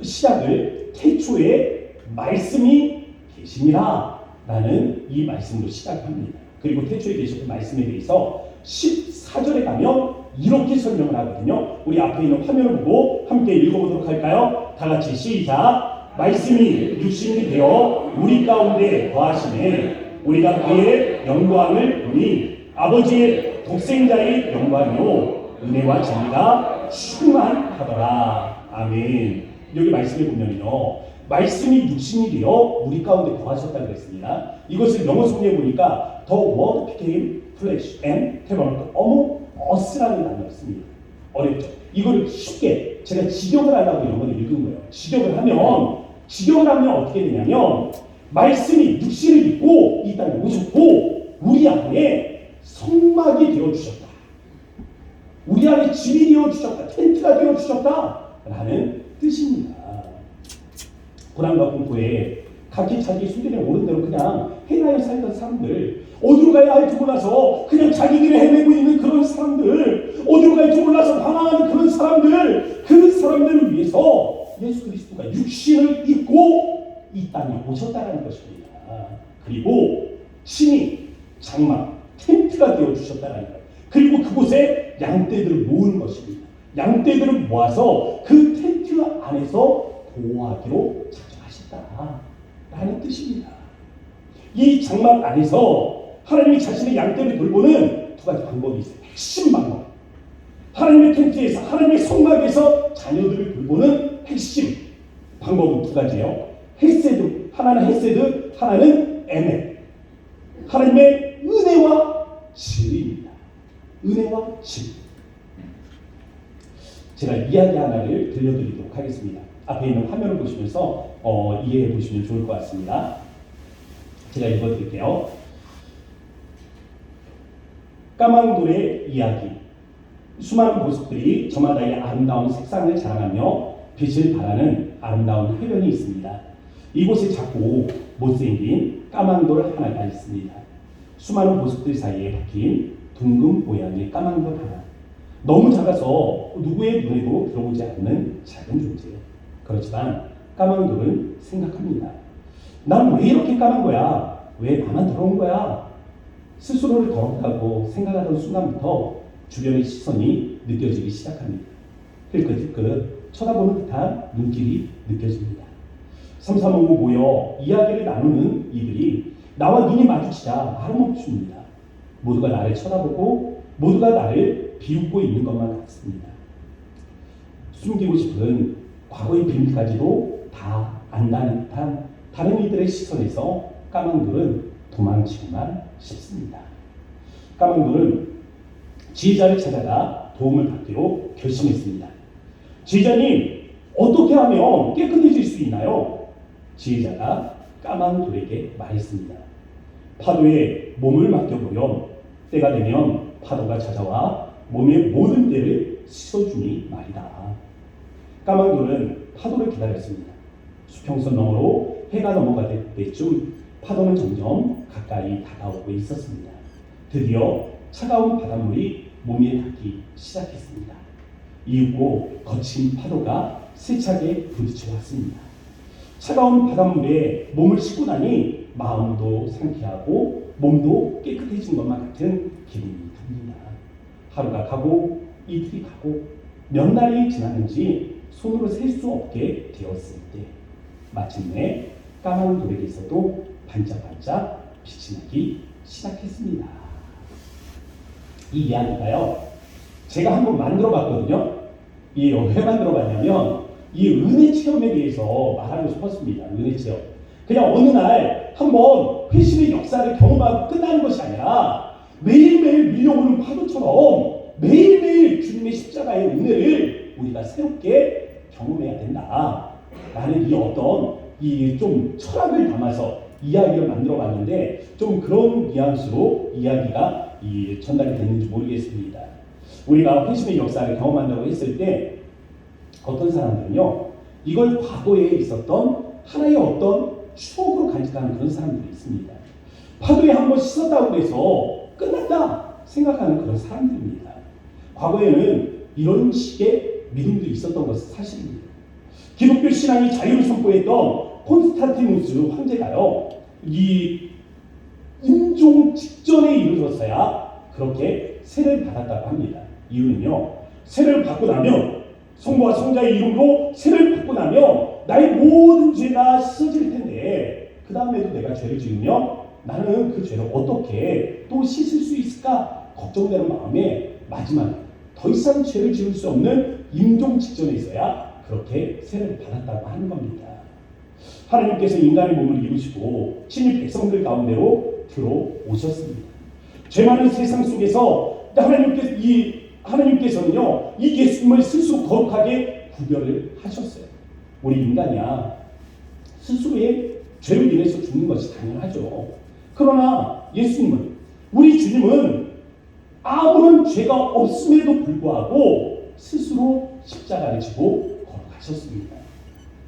시작을 태초에 말씀이 계시니라라는 이 말씀으로 시작합니다. 그리고 태초에 계셨던 말씀에 대해서 14절에 가면 이렇게 설명을 하거든요. 우리 앞에 있는 화면을 보고 함께 읽어보도록 할까요? 다 같이 시작. 말씀이 육신이 되어 우리 가운데 거하시네. 우리가 그의 영광을 보니 아버지의 독생자의 영광이요 은혜와 진리가 충만하더라. 아멘. 여기 말씀에 보면요, 말씀이 육신이 되어 우리 가운데 거하셨다고 그랬습니다. 이것을 영어 성경에 보니까 The Word became flesh and tabernacle among us라는 단어가 있습니다. 어렵죠? 이거를 쉽게 제가 직역을 하려고 이런 걸 읽은 거예요. 직역을 하면 어떻게 되냐면 말씀이 육신을 입고 이 땅에 오셨고 우리 안에 성막이 되어주셨다. 우리 안에 집이 되어주셨다. 텐트가 되어주셨다. 라는 뜻입니다. 불안과 공포에 각기 자기 수준에 오른 대로 그냥 행하여 살던 사람들, 어디로 가야 할지 몰라서 그냥 자기 길을 헤매고 있는 그런 사람들, 어디로 갈지 몰라서 방황하는 그런 사람들, 그 사람들을 위해서 예수 그리스도가 육신을 입고 이 땅에 오셨다는 것입니다. 그리고 신이 장막, 텐트가 되어주셨다는 것. 그리고 그곳에 양떼들을 모은 것입니다. 양떼들을 모아서 그 텐트 안에서 보호하기로 작정하셨다라는 뜻입니다. 이 장막 안에서 하나님이 자신의 양떼를 돌보는 두 가지 방법이 있어요. 핵심 방법. 하나님의 텐트에서, 하나님의 성막에서 자녀들을 돌보는 핵심 방법은 두 가지예요. 헤세드, 하나는 헤세드, 하나는 에멧. 하나님의 은혜와 진리입니다. 은혜와 진리. 제가 이야기 하나를 들려드리도록 하겠습니다. 앞에 있는 화면을 보시면서 이해해 보시면 좋을 것 같습니다. 제가 읽어드릴게요. 까망돌의 이야기. 수많은 보석들이 저마다의 아름다운 색상을 자랑하며 빛을 발하는 아름다운 해변이 있습니다. 이곳에 작고 못생긴 까망돌 하나가 있습니다. 수많은 보석들 사이에 박힌 둥근 모양의 까망돌 하나. 너무 작아서 누구의 눈에도 들어오지 않는 작은 존재예요. 그렇지만 까망돌은 생각합니다. 난 왜 이렇게 까만 거야? 왜 나만 더러운 거야? 스스로를 더럽다고 생각하던 순간부터 주변의 시선이 느껴지기 시작합니다. 흘끗흘끗 쳐다보는 듯한 눈길이 느껴집니다. 삼삼오오 모여 이야기를 나누는 이들이 나와 눈이 마주치자 말을 멈춥니다. 모두가 나를 쳐다보고 모두가 나를 비웃고 있는 것만 같습니다. 숨기고 싶은 과거의 비밀까지도 다 안다는 듯한 다른 이들의 시선에서 까망돌은 도망치고만 싶습니다. 까망돌은 지혜자를 찾아가 도움을 받기로 결심했습니다. 지혜자님, 어떻게 하면 깨끗해질 수 있나요? 지혜자가 까망돌에게 말했습니다. 파도에 몸을 맡겨보렴. 때가 되면 파도가 찾아와 몸의 모든 때를 씻어주니 말이다. 까망돌은 파도를 기다렸습니다. 수평선 너머로 해가 넘어갈 때쯤 파도는 점점 가까이 다가오고 있었습니다. 드디어 차가운 바닷물이 몸에 닿기 시작했습니다. 이윽고 거친 파도가 세차게 부딪혀 왔습니다. 차가운 바닷물에 몸을 씻고 나니 마음도 상쾌하고 몸도 깨끗해진 것만 같은 기분이 듭니다. 하루가 가고 이틀이 가고 몇 날이 지났는지 손으로 셀 수 없게 되었을 때 마침내 까만 돌에게서도 반짝반짝 빛이 나기 시작했습니다. 이 이야기가요, 제가 한번 만들어 봤거든요. 이 왜 만들어 봤냐면 이 은혜 체험에 대해서 말하고 싶었습니다. 은혜 체험. 그냥 어느 날 한번 회심의 역사를 경험하고 끝나는 것이 아니라 매일매일 밀려오는 파도처럼 매일매일 주님의 십자가의 은혜를 우리가 새롭게 경험해야 된다. 라는 이 어떤 이 좀 철학을 담아서 이야기를 만들어 봤는데 좀 그런 뉘앙스로 이야기가 전달이 됐는지 모르겠습니다. 우리가 회심의 역사를 경험한다고 했을 때 어떤 사람들은요, 이걸 과거에 있었던 하나의 어떤 추억으로 간직하는 그런 사람들이 있습니다. 파도에 한번 씻었다고 해서 끝났다 생각하는 그런 사람들입니다. 과거에는 이런 식의 믿음도 있었던 것은 사실입니다. 기독교 신앙이 자유를 선포했던 콘스탄티누스 황제가요, 이 임종 직전에 이루어졌어야 그렇게 세례를 받았다고 합니다. 이유는요, 세례를 받고 나면 성부와 성자의 이름으로 세례를 받고 나면 나의 모든 죄가 씻어질 텐데 그 다음에도 내가 죄를 지으면 나는 그 죄를 어떻게 또 씻을 수 있을까 걱정되는 마음에 마지막에 더 이상 죄를 지을 수 없는 임종 직전에 있어야 그렇게 세례를 받았다고 하는 겁니다. 하나님께서 인간의 몸을 이루시고 친히 백성들 가운데로 들어오셨습니다. 죄 많은 세상 속에서 하나님께서는요, 이 예수님을 스스로 거룩하게 구별을 하셨어요. 우리 인간이야 스스로의 죄를 인해서 죽는 것이 당연하죠. 그러나 예수님은, 우리 주님은 아무런 죄가 없음에도 불구하고 스스로 십자가를 지고 걸어가셨습니다.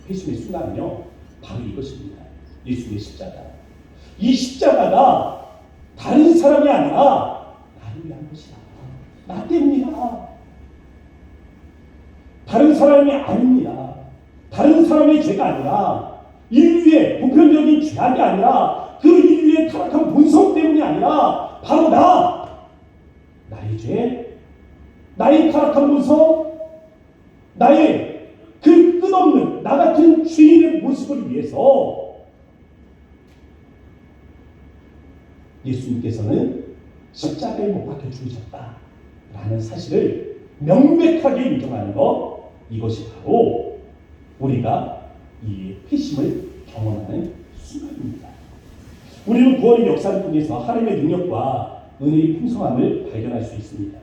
회심의 순간은요, 바로 이것입니다. 예수님의 십자가. 이 십자가가 다른 사람이 아니라 나를 위한 것이다. 나 때문이다. 다른 사람이 아닙니다. 다른 사람의 죄가 아니라 인류의 보편적인 죄악이 아니라 그 인류의 타락한 본성 때문이 아니라 바로 나의 죄, 나의 타락한 본성, 나의 그 끝없는 나 같은 죄인의 모습을 위해서 예수님께서는 십자가에 못 박혀 죽으셨다라는 사실을 명백하게 인정하는 것, 이것이 바로 우리가 이 회심을 경험하는 순간입니다. 우리는 구원의 역사를 통해서 하나님의 능력과 은혜의 풍성함을 발견할 수 있습니다.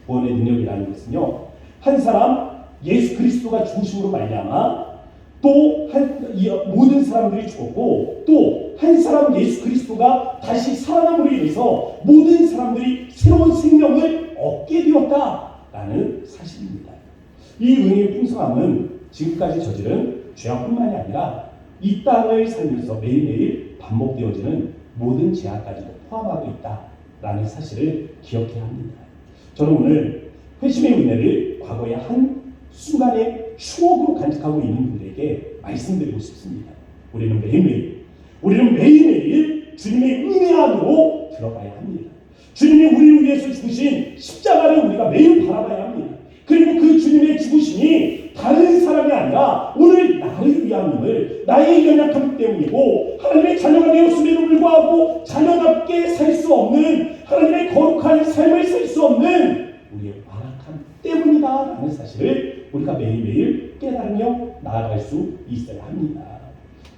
구원의 능력이라는 것은요, 한 사람 예수 그리스도가 죽으심으로 말미암아 또 모든 사람들이 죽었고 또 한 사람 예수 그리스도가 다시 살아남으로 인해서 모든 사람들이 새로운 생명을 얻게 되었다라는 사실입니다. 이 은혜의 풍성함은 지금까지 저지른 죄악뿐만이 아니라 이 땅을 살면서 매일매일 반복되어지는 모든 죄악까지도 포함하고 있다라는 사실을 기억해야 합니다. 저는 오늘 회심의 은혜를 과거의 한 순간의 추억으로 간직하고 있는 분들에게 말씀드리고 싶습니다. 우리는 매일매일 주님의 은혜 안으로 들어가야 합니다. 주님이 우리를 위해서 죽으신 십자가를 우리가 매일 바라봐야 합니다. 그리고 그 주님의 죽으심이 다른 사람이 아니라 오늘 나를 위함임을, 나의 연약함 때문이고 하나님의 자녀가 되었음에도 불구하고 자녀답게 살 수 없는, 하나님의 거룩한 삶을 살 수 없는 우리의 완악함 때문이다라는 사실을 우리가 매일매일 깨달으며 나아갈 수 있어야 합니다.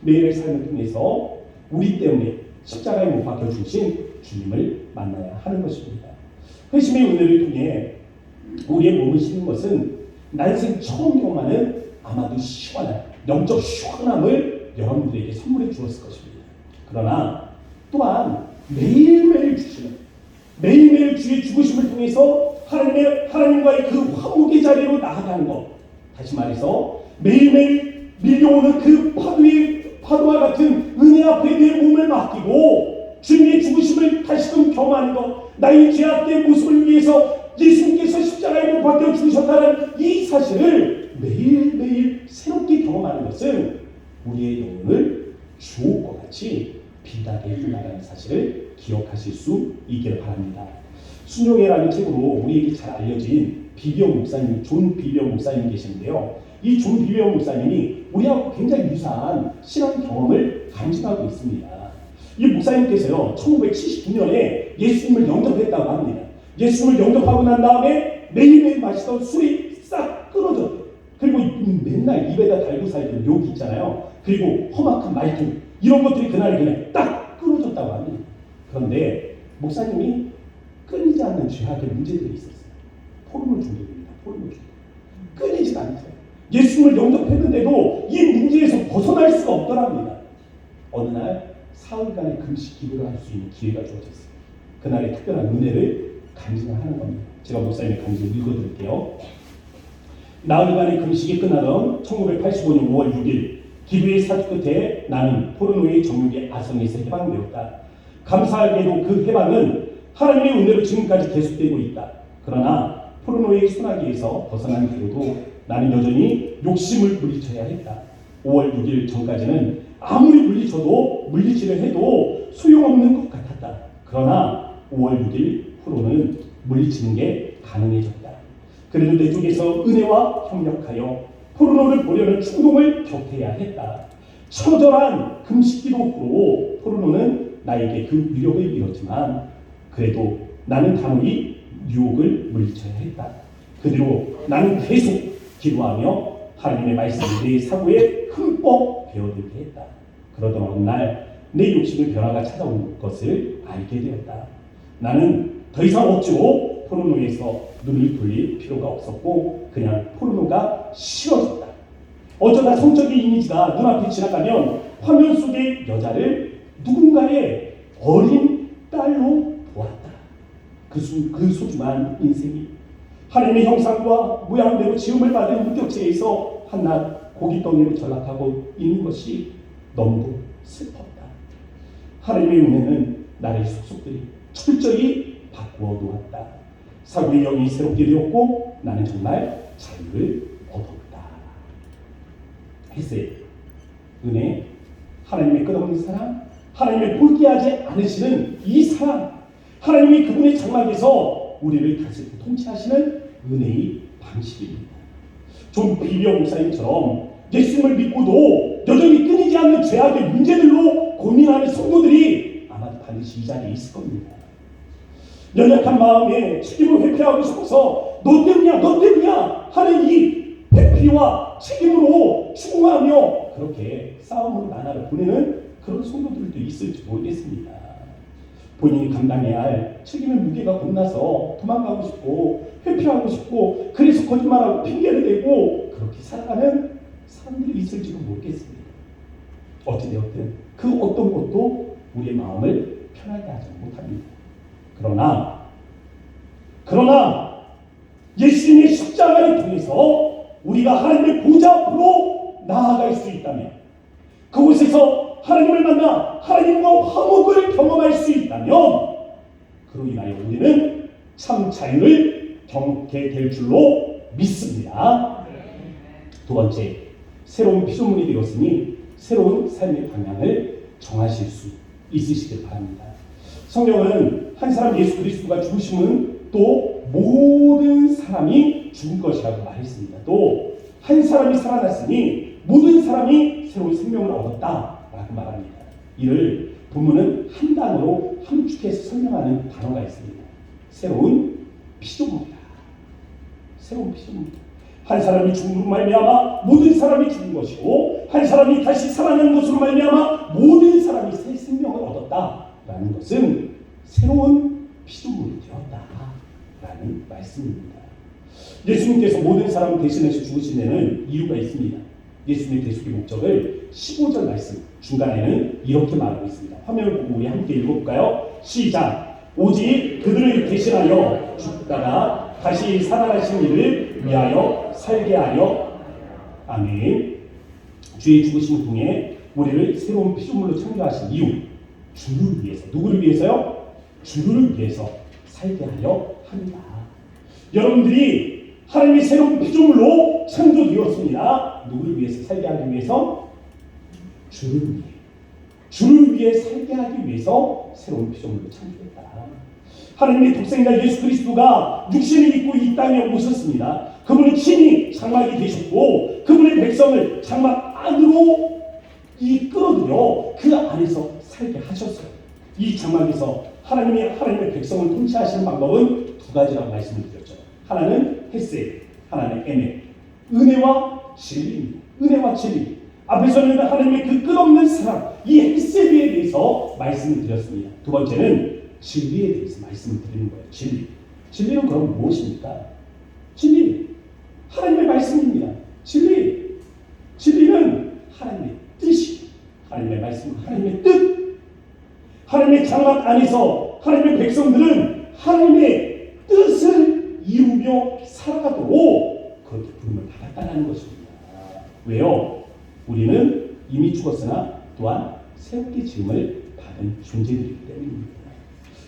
매일의 삶을 통해서 우리 때문에 십자가에 못 박혀 주신 주님을 만나야 하는 것입니다. 회심의 은혜를 통해 우리의 몸을 씻는 것은 난생 처음 경험하는 아마도 시원한 영적 시원함을 여러분들에게 선물해 주었을 것입니다. 그러나 또한 매일매일 주시는, 매일매일 주의 죽으심을 통해서 하나님과의 그 화목의 자리로 나아가는 것, 다시 말해서 매일매일 밀려오는 그 파도와 같은 은혜 앞에 내 몸을 맡기고 주님의 죽으심을 다시금 경험하는 것, 나의 죄악된 모습을 위해서 예수님께서 십자가에 못 박혀 죽으셨다는 이 사실을 매일매일 새롭게 경험하는 것은 우리의 영혼을 주옥과 같이 빛나게 해준다는 사실을 기억하실 수 있기를 바랍니다. 순종해라는 책으로 우리에게 잘 알려진 비비엄 목사님, 존 비비엄 목사님 계시는데요. 이 존 비비엄 목사님이 우리하고 굉장히 유사한 신앙 경험을 간증하고 있습니다. 이 목사님께서요, 1979년에 예수님을 영접했다고 합니다. 예수님을 영접하고 난 다음에 매일매일 마시던 술이 싹 끊어졌대요. 그리고 맨날 입에다 달고 살던 욕 있잖아요. 그리고 험악한 말투, 이런 것들이 그날 그냥 딱 끊어졌다고 합니다. 그런데 목사님이 끊이지 않는 죄악의 문제들이 있었어요. 포르노 중독입니다. 포르노 중독. 끊이지가 않대요. 예수님을 영접했는데도 이 문제에서 벗어날 수가 없더랍니다. 어느 날 사흘간의 금식 기도를 할 수 있는 기회가 주어졌어요. 그날의 특별한 은혜를 간증을 하는 겁니다. 제가 목사님의 간증을 읽어드릴게요. 나흘간의 금식이 끝나던 1985년 5월 6일 기도의 사주 끝에 나는 포르노의 정욕의 아성에서 해방되었다. 감사하게도 그 해방은 하나님의 은혜로 지금까지 계속되고 있다. 그러나 포르노의 소나기에서 벗어난 뒤로도 나는 여전히 욕심을 물리쳐야 했다. 5월 6일 전까지는 아무리 물리치려 해도 소용없는 것 같았다. 그러나 5월 6일 후로는 물리치는 게 가능해졌다. 그래도 내 쪽에서 은혜와 협력하여 포르노를 보려는 충동을 격퇴해야 했다. 처절한 금식기도 후로 포르노는 나에게 그 위력을 잃었지만 그래도 나는 단호히 유혹을 물리쳐야 했다. 그 뒤로 나는 계속 기도하며 하나님의 말씀을 내 사고에 흠뻑 배어들게 했다. 그러던 어느 날 내 욕심의 변화가 찾아온 것을 알게 되었다. 나는 더 이상 억지로 포르노에서 눈을 돌릴 필요가 없었고 그냥 포르노가 싫어졌다. 어쩌다 성적인 이미지가 눈앞에 지나가면 화면 속의 여자를 누군가의 어린 딸로 보았다. 그 소중한 인생이 하나님의 형상과 모양대로 지음을 받은 무격체에서 한낱 고깃덩이로 전락하고 있는 것이 너무도 슬펐다. 하나님의 은혜는 나를 속속들이 철저히 바꾸어 놓았다. 사고의 영이 새롭게 되었고 나는 정말 자유를 얻었다. 헤세 은혜, 하나님의 끝없는 사랑, 하나님의 포기하지 않으시는 이 사랑, 하나님이 그분의 장막에서 우리를 다스리고 통치하시는 은혜의 방식입니다. 존 비비엄 목사님처럼 예수님을 믿고도 여전히 끊이지 않는 죄악의 문제들로 고민하는 성도들이 아마도 반드시 이 자리에 있을 겁니다. 연약한 마음에 책임을 회피하고 싶어서 너 때문이야 하는 이 회피와 책임으로 추궁하며 그렇게 싸움으로 나날을 보내는 그런 성도들도 있을지 모르겠습니다. 본인이 감당해야 할 책임의 무게가 겁나서 도망가고 싶고 회피하고 싶고 그래서 거짓말하고 핑계를 대고 그렇게 살아가는 사람들이 있을지도 모르겠습니다. 어찌되었든 그 어떤 것도 우리의 마음을 편하게 하지 못합니다. 그러나 예수님의 십자가를 통해서 우리가 하나님의 보좌 앞으로 나아갈 수 있다면 그곳에서 하나님을 만나 하나님과 화목을 경험할 수 있다면 그로 인하여 우리는 참 자유를 경험하게 될 줄로 믿습니다. 두 번째, 새로운 피조물이 되었으니 새로운 삶의 방향을 정하실 수 있으시길 바랍니다. 성경은 한 사람 예수 그리스도가 죽으심은 또 모든 사람이 죽을 것이라고 말했습니다. 또 한 사람이 살아났으니 모든 사람이 새로운 생명을 얻었다라고 말합니다. 이를 본문은 한 단어로 함축해서 설명하는 단어가 있습니다. 새로운 피조물이다. 새로운 피조물. 한 사람이 죽음으로 말미암아 모든 사람이 죽은 것이고 한 사람이 다시 살아난 것으로 말미암아 모든 사람이 새 생명을 얻었다라는 것은 새로운 피조물이 되었다라는 말씀입니다. 예수님께서 모든 사람을 대신해서 죽으신 데는 이유가 있습니다. 예수님의 대속의 목적을 15절 말씀 중간에는 이렇게 말하고 있습니다. 화면을 보고 우리 함께 읽어볼까요? 시작! 오직 그들을 대신하여 죽다가 다시 살아나신 이를 위하여 살게 하여. 아멘. 주의 죽으심을 통해 우리를 새로운 피조물로 창조하신 이유, 주를 위해서. 누구를 위해서요? 주를 위해서 살게 하려 합니다. 여러분들이 하나님의 새로운 피조물로 창조되었습니다. 누구를 위해서 살게 하기 위해서? 주를 위해. 주를 위해 살게 하기 위해서 새로운 피조물로 창조했다. 하나님의 독생자 예수 그리스도가 육신을 입고 이 땅에 오셨습니다. 그분은 친히 장막이 되셨고 그분의 백성을 장막 안으로 끌어들여 그 안에서 살게 하셨어요. 이 장막에서 하나님의 백성을 통치하시는 방법은 두 가지라고 말씀을 드렸죠. 하나는 헤세드, 하나는 에메. 은혜와 진리입니다. 은혜와 진리. 앞에서는 하나님의 그 끝없는 사랑, 이 헤세드에 대해서 말씀을 드렸습니다. 두 번째는 진리에 대해서 말씀을 드리는 거예요. 진리. 진리는 그럼 무엇입니까? 진리. 하나님의 말씀입니다. 진리. 진리는 하나님의 뜻이. 하나님의 말씀, 하나님의 뜻. 하나님의 장막 안에서 하나님의 백성들은 하나님의 뜻을 이루며 살아가도록 그렇게 부름을 받았다는 것입니다. 왜요? 우리는 이미 죽었으나 또한 새롭게 지음을 받은 존재들이기 때문입니다.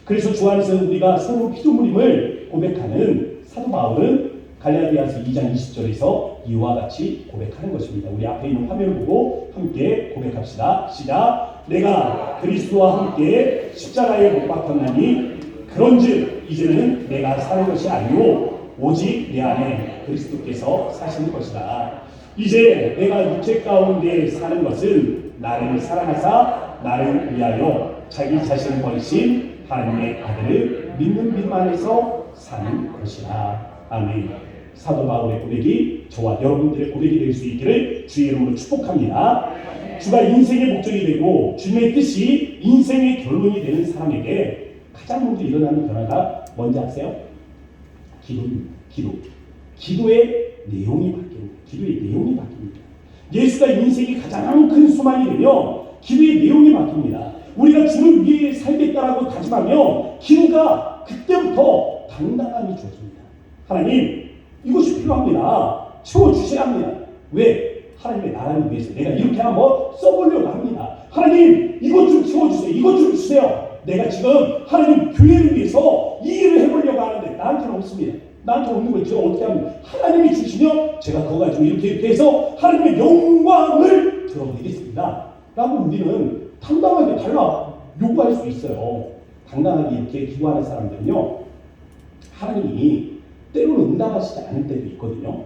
그래서 주 안에서 우리가 새로운 피조물임을 고백하는 사도 바울은 갈라디아서 2장 20절에서 이와 같이 고백하는 것입니다. 우리 앞에 있는 화면을 보고 함께 고백합시다. 시작. 내가 그리스도와 함께 십자가에 못 박혔나니 그런즉 이제는 내가 사는 것이 아니요 오직 내 안에 그리스도께서 사시는 것이다. 이제 내가 육체 가운데 사는 것은 나를 사랑하사 나를 위하여 자기 자신을 버리신 하나님의 아들을 믿는 믿음 안에서 사는 것이라. 아멘. 사도 바울의 고백이 저와 여러분들의 고백이 될 수 있기를 주의 이름으로 축복합니다. 주가 인생의 목적이 되고 주님의 뜻이 인생의 결론이 되는 사람에게 가장 먼저 일어나는 변화가 뭔지 아세요? 기도입니다. 기도의 내용이 바뀌는 거예요. 기도의 내용이 바뀝니다. 예수가 인생이 가장 큰 소망이 되면 기도의 내용이 바뀝니다. 우리가 주를 위해 살겠다라고 다짐하면 기도가 그때부터 당당함이 주어집니다. 하나님, 이것이 필요합니다. 채워주셔야 합니다. 왜? 하나님의 나라를 위해서 내가 이렇게 한번 써보려고 합니다. 하나님, 이것 좀 채워주세요. 이것 좀 주세요. 내가 지금 하나님 교회를 위해서 이 일을 해보려고 하는데 나한테는 없습니다. 나한테 없는 걸 제가 어떻게 하면 하나님이 주시면 제가 그거 가지고 이렇게 해서 하나님의 영광을 드러내겠습니다. 라고 우리는 당당하게 달라 요구할 수 있어요. 당당하게 이렇게 기도하는 사람들은요, 하나님이 때로는 응답하시지 않을 때도 있거든요.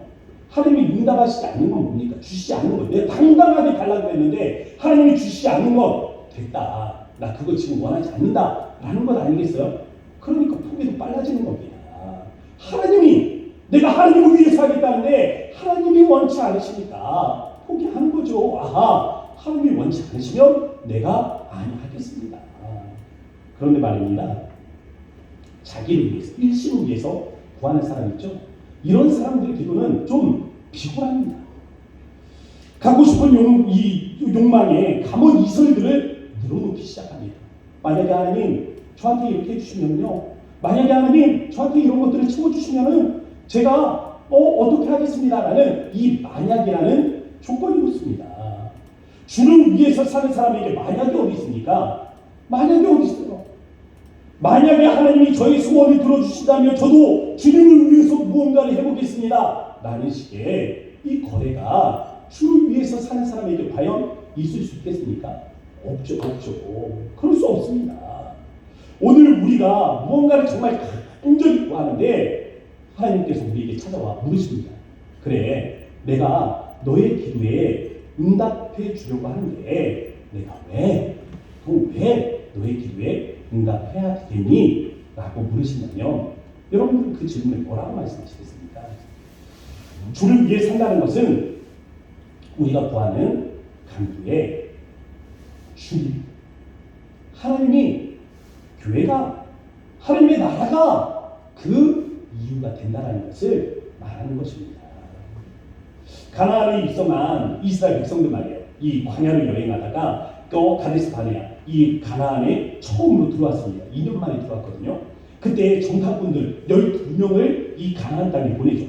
하나님이 응답하시지 않는 건 뭡니까? 주시지 않는 거. 내가 당당하게 달라고 했는데 하나님이 주시지 않는 건 됐다. 나 그거 지금 원하지 않는다. 라는 것 아니겠어요? 그러니까 포기도 빨라지는 겁니다. 하나님이 내가 하나님을 위해 살겠다는데 하나님이 원치 않으시니까 포기하는 거죠. 아하, 하나님이 원치 않으시면 내가 아니 하겠습니다. 그런데 말입니다. 자기를 위해서, 일심을 위해서 구하는 사람 있죠? 이런 사람들의 기도는 좀 비굴합니다. 갖고 싶은 욕망에 감언 이설들을 늘어놓기 시작합니다. 만약에 하나님 저한테 이렇게 해주시면요, 만약에 하나님 저한테 이런 것들을 채워주시면은 제가 어떻게 하겠습니다 라는 이 만약이라는 조건이 있습니다. 주를 위해서 사는 사람에게 만약이 어디 있습니까? 만약이 어디 있어요? 만약에 하나님이 저의 소원을 들어주신다면 저도 주님을 위해서 무언가를 해보겠습니다 라는 식의 이 거래가 주를 위해서 사는 사람에게 과연 있을 수 있겠습니까? 없죠. 그럴 수 없습니다. 오늘 우리가 무언가를 정말 간절히 구하는데 하나님께서 우리에게 찾아와 물으십니다. 그래, 내가 너의 기도에 응답해 주려고 하는데 내가 왜 너의 기도에 응답해야 되니? 라고 물으신다면 여러분들은 그 질문에 뭐라고 말씀하시겠습니까? 주를 위해 산다는 것은 우리가 구하는 간구의 주님, 하나님이, 교회가, 하나님의 나라가 그 이유가 된다는 것을 말하는 것입니다. 가나안에 입성한 이스라엘 백성들 말이에요. 이 광야를 여행하다가 또 가데스 바네아 이 가나안에 처음으로 들어왔습니다. 2년 만에 들어왔거든요. 그때 정탐꾼들 12명을 이 가나안 땅에 보내죠.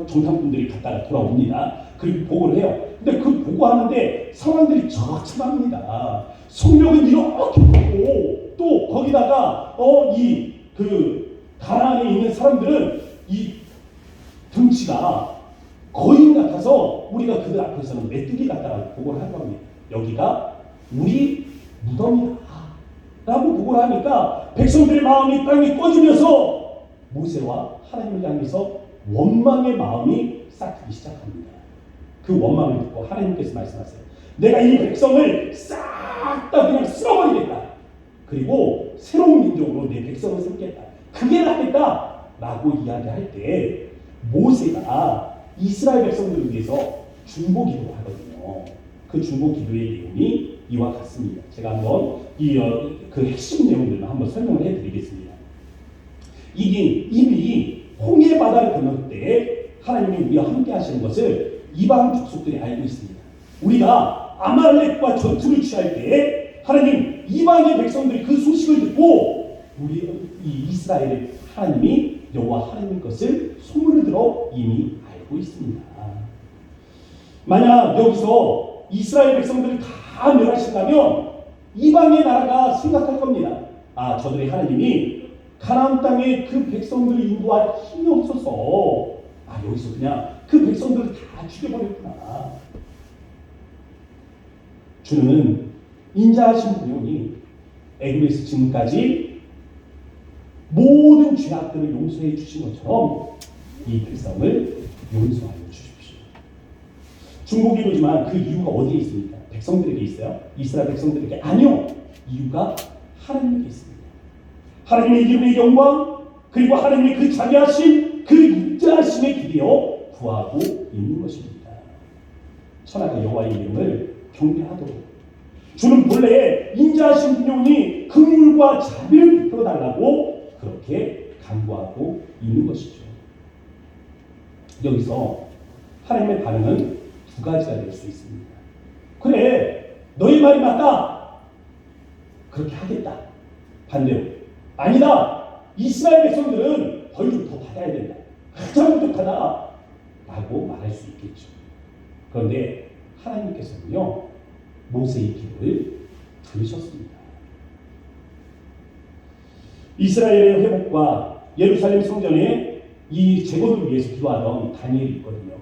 정탐꾼들이 갔다가 돌아옵니다. 그리고 보고를 해요. 근데 그 보고하는데 상황들이 처참합니다. 성벽은 이렇게 크고 또 거기다가 가나안에 있는 사람들은 이 등치가 거인 같아서 우리가 그들 앞에서는 메뚜기 같다라고 보고를 한 겁니다. 여기가 우리 무덤이다 라고 보고를 하니까 백성들의 마음이 땅에 꺼지면서 모세와 하나님을 향해서 원망의 마음이 싹트기 시작합니다. 그 원망을 듣고 하나님께서 말씀하세요. 내가 이 백성을 싹 다 그냥 쓸어버리겠다. 그리고 새로운 민족으로 내 백성을 삼겠다. 그게 낫겠다 라고 이야기할 때 모세가 이스라엘 백성들을 위해서 중보기도를 하거든요. 그 중보기도의 내용이 이와 같습니다. 제가 한번 그 핵심 내용들만 한번 설명을 해드리겠습니다. 이미 홍해 바다를 건널 때 하나님이 우리와 함께 하시는 것을 이방 족속들이 알고 있습니다. 우리가 아말렉과 전투를 취할 때 하나님 이방의 백성들이 그 소식을 듣고 우리 이 이스라엘의 하나님이 여호와 하나님의 것을 소문을 들어 이미 알고 있습니다. 만약 여기서 이스라엘 백성들을 다 멸하신다면 이방의 나라가 생각할 겁니다. 저들의 하나님이 가나안 땅에 그 백성들을 인도할 힘이 없어서 여기서 그냥 그 백성들을 다 죽여버렸구나. 주는 인자하신 분이오니 애굽에서 지금까지 모든 죄악들을 용서해 주신 것처럼 이 백성을 용서하여 주십시오. 중보기도지만 그 이유가 어디에 있습니까? 백성들에게 있어요? 이스라엘 백성들에게? 아니요. 이유가 하나님께 있습니다. 하나님의 이름의 영광 그리고 하나님의 그 자비하심 그 인자하심에 기대어 구하고 있는 것입니다. 천하가 여호와의 이름을 경배하도록 주는 본래 인자하신 분이오니 긍휼과 자비를 베풀어달라고 그렇게 간구하고 있는 것이죠. 여기서 하나님의 반응은 두 가지가 될 수 있습니다. 그래, 너희 말이 맞다. 그렇게 하겠다. 반대로 아니다. 이스라엘 백성들은 벌 좀 더 받아야 된다. 가장 부족하다. 라고 말할 수 있겠죠. 그런데 하나님께서는요, 모세의 기도를 들으셨습니다. 이스라엘의 회복과 예루살렘 성전의 이 재건을 위해서 기도하던 다니엘이 있거든요.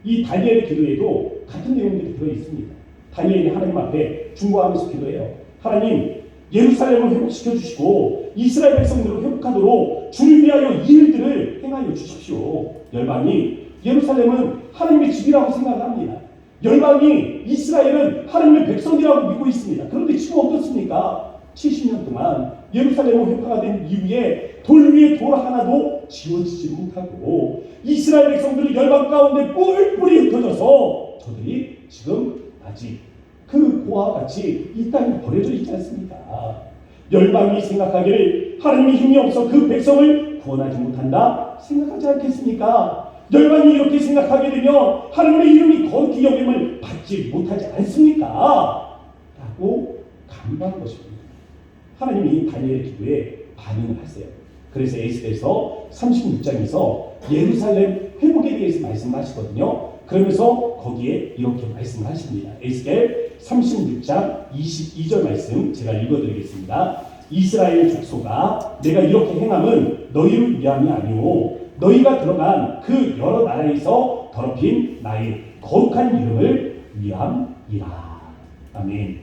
이 다니엘의 기도에도 같은 내용들이 들어있습니다. 다니엘이 하나님 앞에 중보하면서 기도해요. 하나님, 예루살렘을 회복시켜 주시고 이스라엘 백성들을 회복하도록 주를 위하여 이 일들을 행하여 주십시오. 열방이 예루살렘은 하나님의 집이라고 생각합니다. 열방이 이스라엘은 하나님의 백성이라고 믿고 있습니다. 그런데 지금 어떻습니까? 70년 동안 예루살렘은 회파가 된 이후에 돌 위에 돌 하나도 지워지지 못하고 이스라엘 백성들이 열방 가운데 뿔뿔이 흩어져서 저들이 지금 아직 그 고아와 같이 이 땅에 버려져 있지 않습니까? 열방이 생각하기를 하나님의 힘이 없어 그 백성을 구원하지 못한다 생각하지 않겠습니까? 열방이 이렇게 생각하게 되면 하나님의 이름이 거룩히 여김을 받지 못하지 않습니까? 라고 간구한 것입니다. 하나님이 다니엘의 기도에 반응을 하세요. 그래서 에스겔서 36장에서 예루살렘 회복에 대해서 말씀하시거든요. 그러면서 거기에 이렇게 말씀을 하십니다. 에스겔 36장 22절 말씀 제가 읽어드리겠습니다. 이스라엘 족속아, 내가 이렇게 행함은 너희를 위함이 아니오 너희가 들어간 그 여러 나라에서 더럽힌 나의 거룩한 이름을 위함이라. 아멘.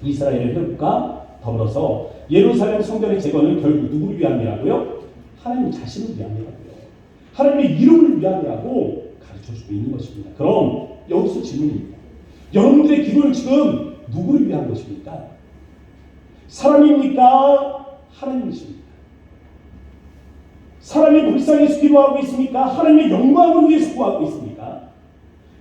이스라엘의 회복과 더불어서 예루살렘 성전의 재건은 결국 누구를 위함이라고요? 하나님 자신을 위함이라고요. 하나님의 이름을 위함이라고 가르쳐주고 있는 것입니다. 그럼 여기서 질문입니다. 여러분들의 기도는 지금 누구를 위한 것입니까? 사람입니까? 하나님이십니까? 사람이 불쌍해서 기도하고 있습니까? 하나님의 영광을 위해서 구하고 있습니까?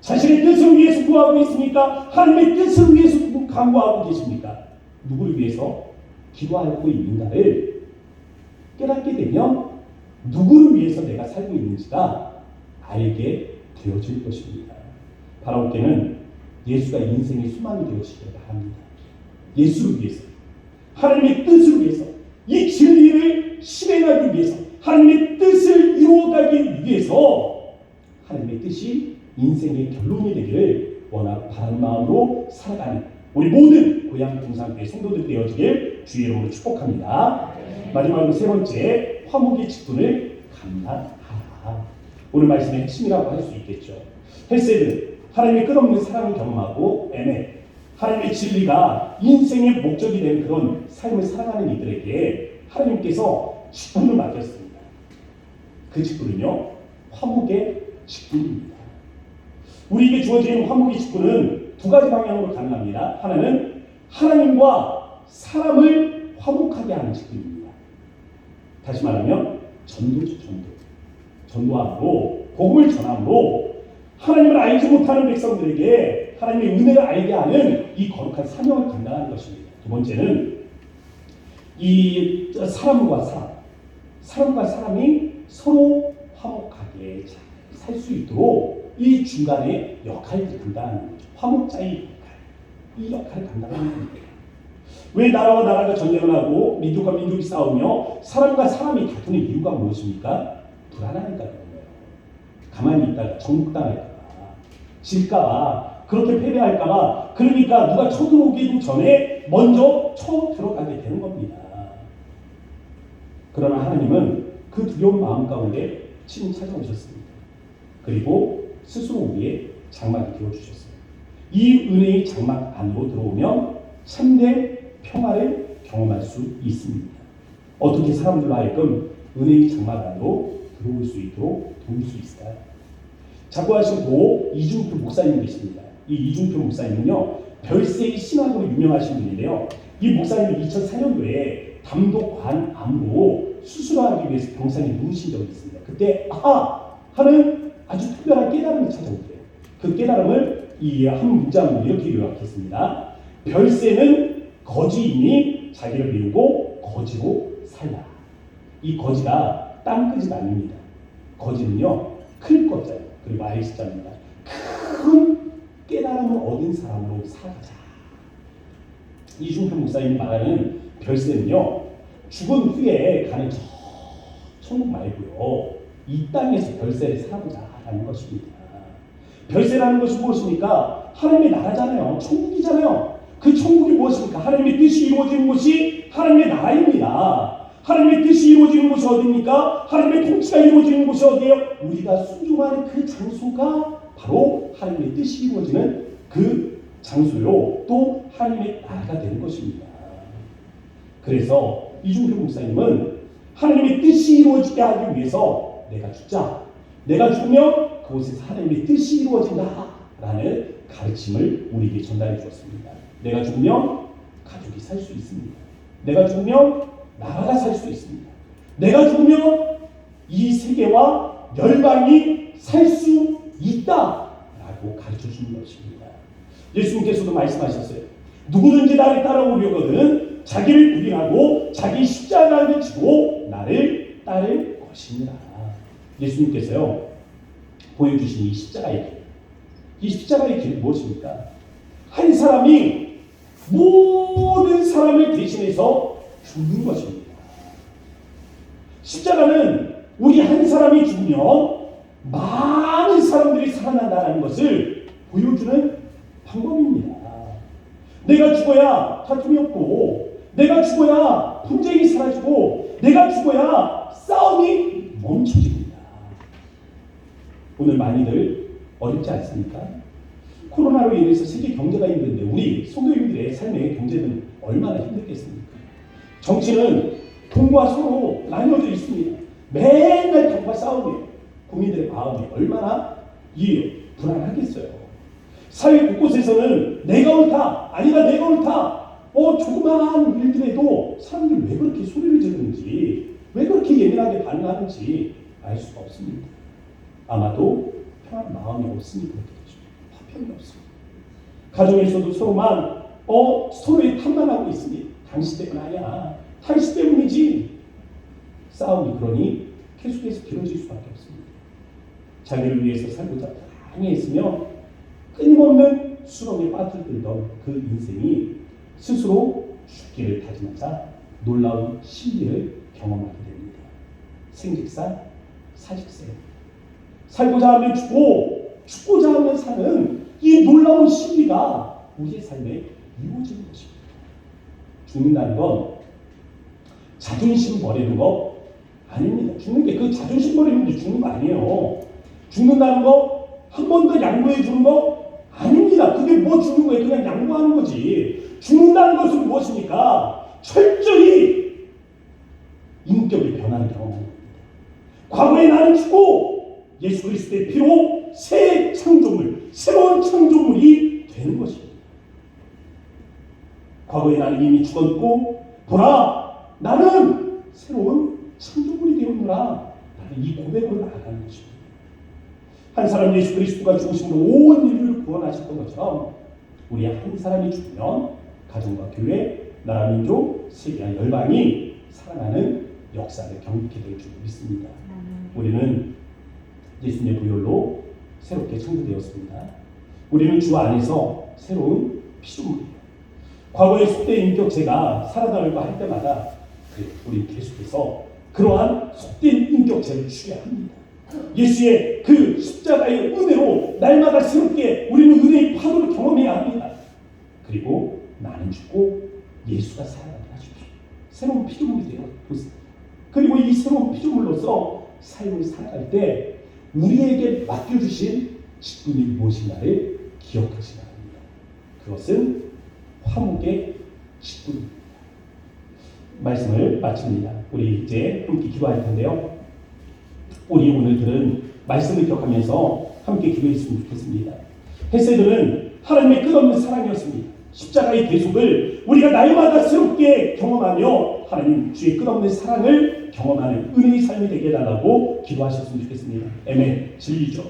자신의 뜻을 위해서 구하고 있습니까? 하나님의 뜻을 위해서 간구하고 계십니까? 누구를 위해서 기도하고 있는가를 깨닫게 되면 누구를 위해서 내가 살고 있는지가 알게 되어질 것입니다. 바라옵게는 예수가 인생의 수만이 되어지기를 바랍니다. 예수를 위해서, 하나님의 뜻을 위해서, 이 진리를 실행하기 위해서, 하나님의 뜻을 이루어가기 위해서 하나님의 뜻이 인생의 결론이 되기를 원하고 바라는 마음으로 살아가는 우리 모든 고향 동산교회 성도들 되어지길 주의 이름으로 축복합니다. 마지막으로 세 번째, 화목의 직분을 감당하라. 오늘 말씀의 핵심이라고 할 수 있겠죠. 헬세드, 하나님의 끝없는 사랑을 경험하고 하나님의 진리가 인생의 목적이 된 그런 삶을 살아가는 이들에게 하나님께서 직분을 맡겼습니다. 그 직분은요, 화목의 직분입니다. 우리에게 주어진 화목의 직분은 두 가지 방향으로 가능합니다. 하나는 하나님과 사람을 화목하게 하는 직분입니다. 다시 말하면 전도죠. 전도함으로, 복음을 전함으로 하나님을 알지 못하는 백성들에게 하나님의 은혜를 알게 하는 이 거룩한 사명을 감당하는 것입니다. 두 번째는 이 사람과 사람이 서로 화목하게 살 수 있도록 이 중간에 역할을 감당하는 거죠. 화목자의 역할, 이 역할을 감당하는 겁니다. 왜 나라와 나라가 전쟁을 하고 민족과 민족이 싸우며 사람과 사람이 다투는 이유가 무엇입니까? 불안하니까 그런 거예요. 가만히 있다가 정복당할까봐, 질까봐, 그렇게 패배할까봐, 그러니까 누가 쳐들어오기도 전에 먼저 쳐들어가게 되는 겁니다. 그러나 하나님은 그 두려운 마음 가운데 친히 찾아오셨습니다. 그리고 스스로 우리의 장막이 되어주셨어요. 이 은혜의 장막 안으로 들어오면 참된 평화를 경험할 수 있습니다. 어떻게 사람들로 하여금 은혜의 장막 안으로 들어올 수 있도록 도울 수 있을까요? 작고하신 고 이중표 목사님 계십니다. 이 이중표 목사님은요, 별세의 신학으로 유명하신 분인데요. 이 목사님이 2004년도에 담독관 암으로 수술하기 위해서 병상에 누우신 적이 있습니다. 그때 하는 아주 특별한 깨달음이 찾아오더래요. 그 깨달음을 이 한 문장으로 이렇게 요약했습니다. 별세는 거지이니 자기를 비우고 거지로 살라. 이 거지가 땅끝이 아닙니다. 거지는요, 클 거자예요. 그리고 I자입니다. 큰 깨달음을 얻은 사람으로 살아가자. 이중표 목사님이 말하는 별세는요, 죽은 후에 가는 저 천국 말고요, 이 땅에서 별세를 살아보자라는 것입니다. 별세라는 것이 무엇입니까? 하나님의 나라잖아요. 천국이잖아요. 그 천국이 무엇입니까? 하나님의 뜻이 이루어지는 곳이 하나님의 나라입니다. 하나님의 뜻이 이루어지는 곳이 어디입니까? 하나님의 통치가 이루어지는 곳이 어디예요? 우리가 순종하는 그 장소가 바로 하나님의 뜻이 이루어지는 그 장소요, 또 하나님의 나라가 되는 것입니다. 그래서 이중표 목사님은 하나님의 뜻이 이루어지게 하기 위해서 내가 죽자, 내가 죽으면 그곳에서 하나님의 뜻이 이루어진다라는 가르침을 우리에게 전달해 주었습니다. 내가 죽으면 가족이 살 수 있습니다. 내가 죽으면 나라가 살 수 있습니다. 내가 죽으면 이 세계와 열방이 살 수 있다라고 가르쳐 주는 것입니다. 예수님께서도 말씀하셨어요. 누구든지 나를 따라오려거든 자기를 부인하고 자기 십자가를 지고 나를 따를 것입니다. 예수님께서요, 보여주신 이 십자가의 길, 이 십자가의 길은 무엇입니까? 한 사람이 모든 사람을 대신해서 죽는 것입니다. 십자가는 우리 한 사람이 죽으면 많은 사람들이 살아난다는 것을 보여주는 방법입니다. 내가 죽어야 다툼이 없고, 내가 죽어야 분쟁이 사라지고, 내가 죽어야 싸움이 멈춰집니다. 오늘 많이들 어렵지 않습니까? 코로나로 인해서 세계 경제가 힘든데 우리 소교인들의 삶의 경제는 얼마나 힘들겠습니까? 정치는 돈과 서로 나뉘어져 있습니다. 맨날 돈과 싸움이에요. 국민들의 마음이 얼마나 불안하겠어요. 사회 곳곳에서는 내가 옳다, 아니다 내가 옳다, 조그마한 일들에도 사람들이 왜 그렇게 소리를 지르는지, 왜 그렇게 예민하게 반응하는지 알 수가 없습니다. 아마도 평안한 마음이 없으니 그렇게 되죠. 화평이 없습니다. 가정에서도 서로의 탓만하고 있으니 당신 때문 아니야, 당신 때문이지. 싸움이 그러니 계속해서 길어질 수밖에 없습니다. 자기를 위해서 살고자 많이 했으며 끊임없는 수렁에 빠져들던 그 인생이 스스로 죽기를 다짐하자 놀라운 신비를 경험하게 됩니다. 생직사, 사직세. 살고자 하면 죽고 죽고자 하면 사는 이 놀라운 신비가 우리의 삶에 이루어지는 것입니다. 죽는다는 건 자존심 버리는 거 아닙니다. 죽는 게 그 자존심 버리는 게 죽는 거 아니에요. 죽는다는 거 한 번 더 양보해 주는 거 아닙니다. 그게 뭐 죽는 거예요? 그냥 양보하는 거지. 죽는다는 것은 무엇입니까? 철저히 인격의 변화를 경험하는 겁니다. 과거에 나는 죽고 예수 그리스도의 피로 새 창조물, 새로운 창조물이 되는 것입니다. 과거에 나는 이미 죽었고 보라 나는 새로운 창조물이 되었노라. 이 고백으로 나아가는 것입니다. 한 사람 예수 그리스도가 죽으심으로 온 인류를 구원하셨던 것처럼 우리 한 사람이 죽으면 가정과 교회, 나라, 민족, 세계와 열방이 살아나는 역사를 경험하게 될 줄 믿습니다. 우리는 예수님의 부혈로 새롭게 창조되었습니다. 우리는 주 안에서 새로운 피조물이에요. 과거의 속된 인격체가 살아나려고 할 때마다 우리 계속해서 그러한 속된 인격체를 죽여야 합니다. 예수의 그 십자가의 은혜로 날마다 새롭게 우리는 은혜의 파도를 경험해야 합니다. 그리고 나는 죽고 예수가 살아나게 하십시오. 새로운 피조물이 되어 보세요. 그리고 이 새로운 피조물로서 삶을 살아갈 때 우리에게 맡겨주신 직분이 무엇인가를 기억하시기 바랍니다. 그것은 화목의 직분입니다. 말씀을 마칩니다. 우리 이제 함께 기도할 텐데요. 우리 오늘 들은 말씀을 기억하면서 함께 기도했으면 좋겠습니다. 헤세드는 하나님의 끝없는 사랑이었습니다. 십자가의 대속을 우리가 날마다 새롭게 경험하며 하나님 주의 끝없는 사랑을 경험하는 은혜의 삶이 되게 해달라고 기도하셨으면 좋겠습니다. 아멘. 진리죠.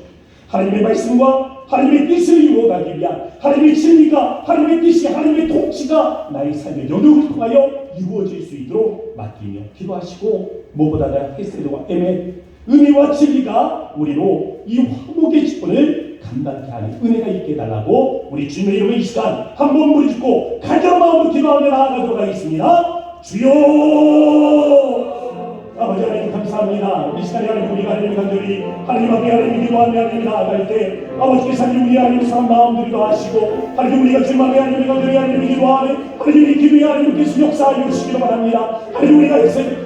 하나님의 말씀과 하나님의 뜻을 이루어가기 위한 하나님의 진리가 하나님의 뜻이 하나님의 통치가 나의 삶의 영역을 통하여 이루어질 수 있도록 맡기며 기도하시고 무엇보다 헤세드와 아멘. 은혜와 진리가 우리로 이 화목의 직분을 감당케 하는 은혜가 있게 해달라고 우리 주님의 이름으로 이 시간 한번 무리짓고 간절한 마음으로 기도하며 나아가도록 하겠습니다. 주여 아버지 하나님 감사합니다. 이 시간에 하나님 우리가 하나님 간절히 하나님 앞에 하나님 기도하며 하나님 나아갈 때 아버지께서 하나님 우리 하나님 사람 마음들도 하시고 하나님 우리가 주님 앞에 하나님 간절히 하나님 기도하는 하나님의 기도에 하나님께서 역사하여 주시기를 바랍니다. 하나님 우리가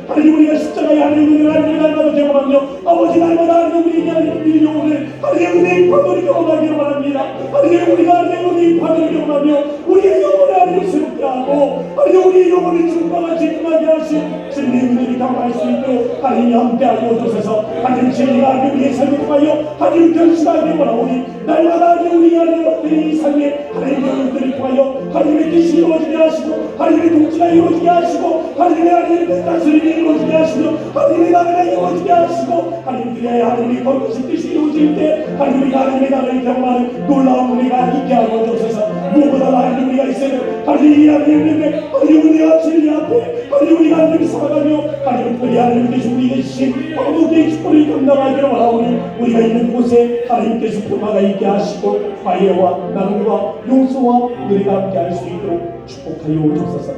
하나님 우리가 십자가에 하나님 은혜를 하나님 날마다 경험하며 아버지 날마다 하나님 우리에게 하나님 밀려오는 하나님 은혜의 파도를 경험하기를 바랍니다. 하나님 우리가 하나님 은혜의 파도를 경험하며 우리의 영혼을 하나님 새롭게 하고 하나님 우리의 영혼을 주님과 같이 끝나게 하신 주님의 은혜를 경험할 수 있도록 하나님이 함께하여 주셔서 하나님 진리가 하나님 우리의 삶을 통하여 하나님 결실하게 원하오니 날마다 하나님 우리 하나님 이 삶에 하나님의 영혼들을 통하여 하나님의 뜻이 이루어지게 하시고 하나님의 통치가 이루어지게 하시고 하나님의 다스림이 이루어지게 하시며 하나님의 나라가 이루어지게 하시고 하나님의 하나님의 거룩하신 뜻이 이루어질 때 하나님 우리가 하나님의 나라를 경험하는 놀라운 은혜가 있게 하여 주셔서 무엇보다 하나님 우리가 있어요. 하나님 하나님의 은혜와 진리 앞에 하나님 우리가 하나님을 살아가며 하나님 특별히 하나님께서 우리에게 주신 화목의 축복을 감당하기를 원하오니 우리가 있는 곳에 하나님께서 평화가 있게 하시고 화해와 나눔과 용서와 은혜가 함께 할 수 있도록 축복하여 주옵소서.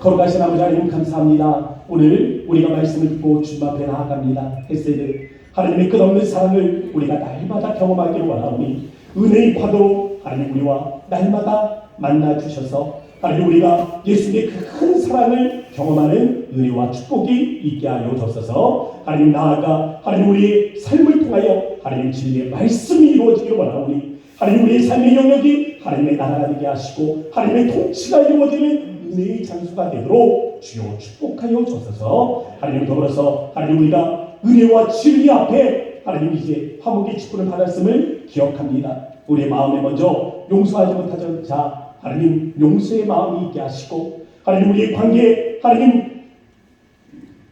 거룩하신 아버지 하나님 감사합니다. 오늘 우리가 말씀을 듣고 주님 앞에 나아갑니다. 헤세드 하나님의 끝없는 사랑을 우리가 날마다 경험하기를 원하오니 은혜의 파도로 하나님 우리와 날마다 만나 주셔서 하나님 우리가 예수님의 그 큰 사랑을 경험하는 은혜와 축복이 있게 하여 주옵소서. 하나님 나아가 하나님 우리의 삶을 통하여 하나님 진리의 말씀이 이루어지기를 원하오니 하나님 우리의 삶의 영역이 하나님의 나라가 되게 하시고 하나님의 통치가 이루어지는 은혜의 장소가 되도록 주여 축복하여 주옵소서. 하나님 더불어서 하나님 우리가 은혜와 진리 앞에 하나님 이제 화목의 축복을 받았음을 기억합니다. 우리의 마음에 먼저 용서하지 못하던 자 하나님 용서의 마음이 있게 하시고 하나님 우리의 관계에 하나님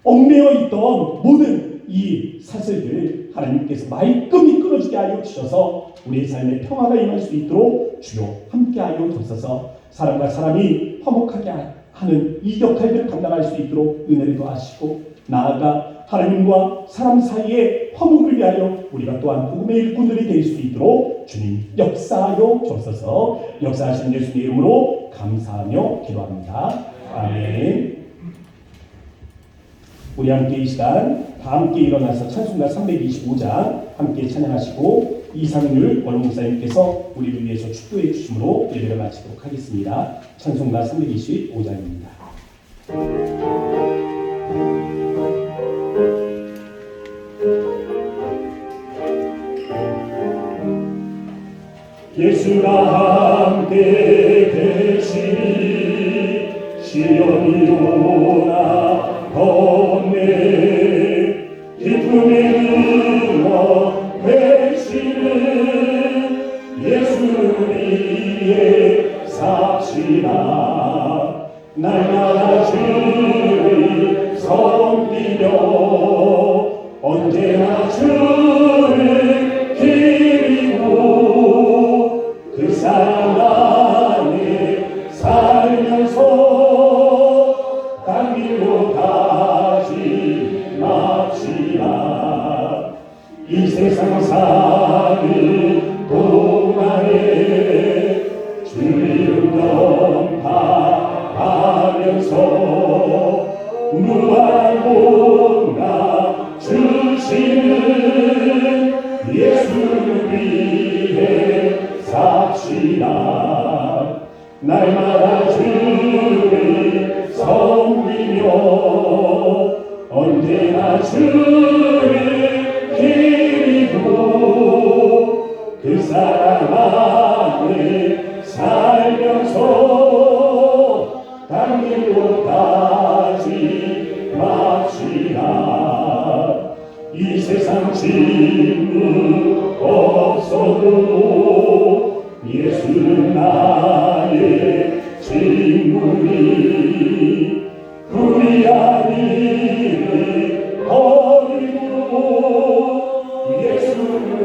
얽매여 있던 모든 이 사슬들을 하나님께서 말끔히 끊어주게 하여 주셔서 우리의 삶에 평화가 임할 수 있도록 주여 함께하여 주셔서 사람과 사람이 화목하게 하는 이 역할들을 감당할 수 있도록 은혜를 더하시고 나아가 하나님과 사람 사이의 화목을 위하여 우리가 또한 복음의 일꾼들이 될 수 있도록 주님 역사하여 주옵소서. 역사하신 예수님의 이름으로 감사하며 기도합니다. 아멘. 우리 함께 이 시간 다 함께 일어나서 찬송가 325장 함께 찬양하시고 이상률 원목사님께서 우리를 위해서 축도해 주심으로 예배를 마치도록 하겠습니다. 찬송가 325장입니다. 예수가 함께 계시니 시련이 오나 겁내 기쁨의 능력 되시는 예수 위에 삽시다. 날마다 주를 섬기며 언제나 주를 기리고 그 사랑 안에 살면서 딴 길로 가지 맙시다. 이 세상 사는 동안에 주를 영파하면서 무한 복나 주시는 예수 위에 삽시다. 날마다 주를 섬기며 언제나 주를 기리고 그 사랑 안에 살면서 딴 길로 가지 맙시다. 이 세상 짐은 없어도 예수는 나의 친구니 우리 아니를 버리고 예수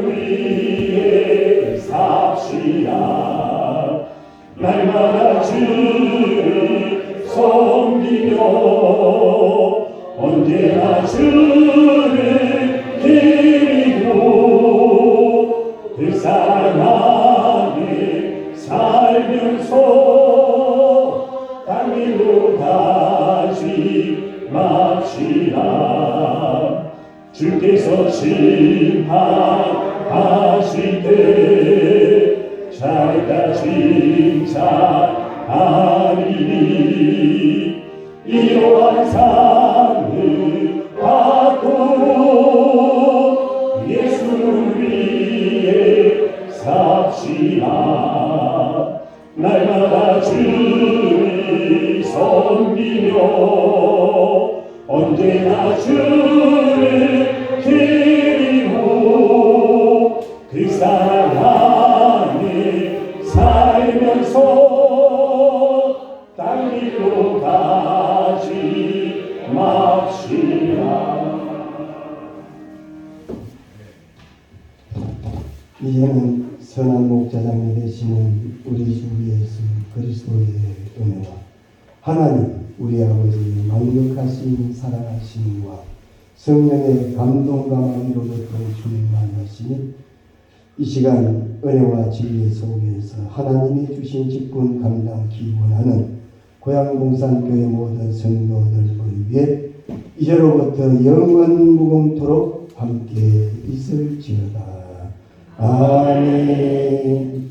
위에 삽시다. 날마다 주를 섬기며 언제나 주를 기리고 그 사랑 안에 살면서 딴 길로 가지 맙시다. 주께서 심판하실 때 자기가 칭찬하리니 이러한 상을 받고 예수 위에 삽시다. 날마다 주를 섬기며 언제나 주를 기리고 그 사랑 안에 살면서 딴 길로 가지 맙시다. 이제는 선한 목자장이 되시는 우리 주 예수 그리스도의 은혜와 하나님 우리 아버지의 만족하신 사랑하심과 성령의 감동과 마음으로부터 충만하시니 이 시간 은혜와 진리 속에서 하나님이 주신 직분 감당 기원하는 고향봉산교회 모든 성도들을 위해 이제로부터 영원 무궁토록 함께 있을지어다. 아멘.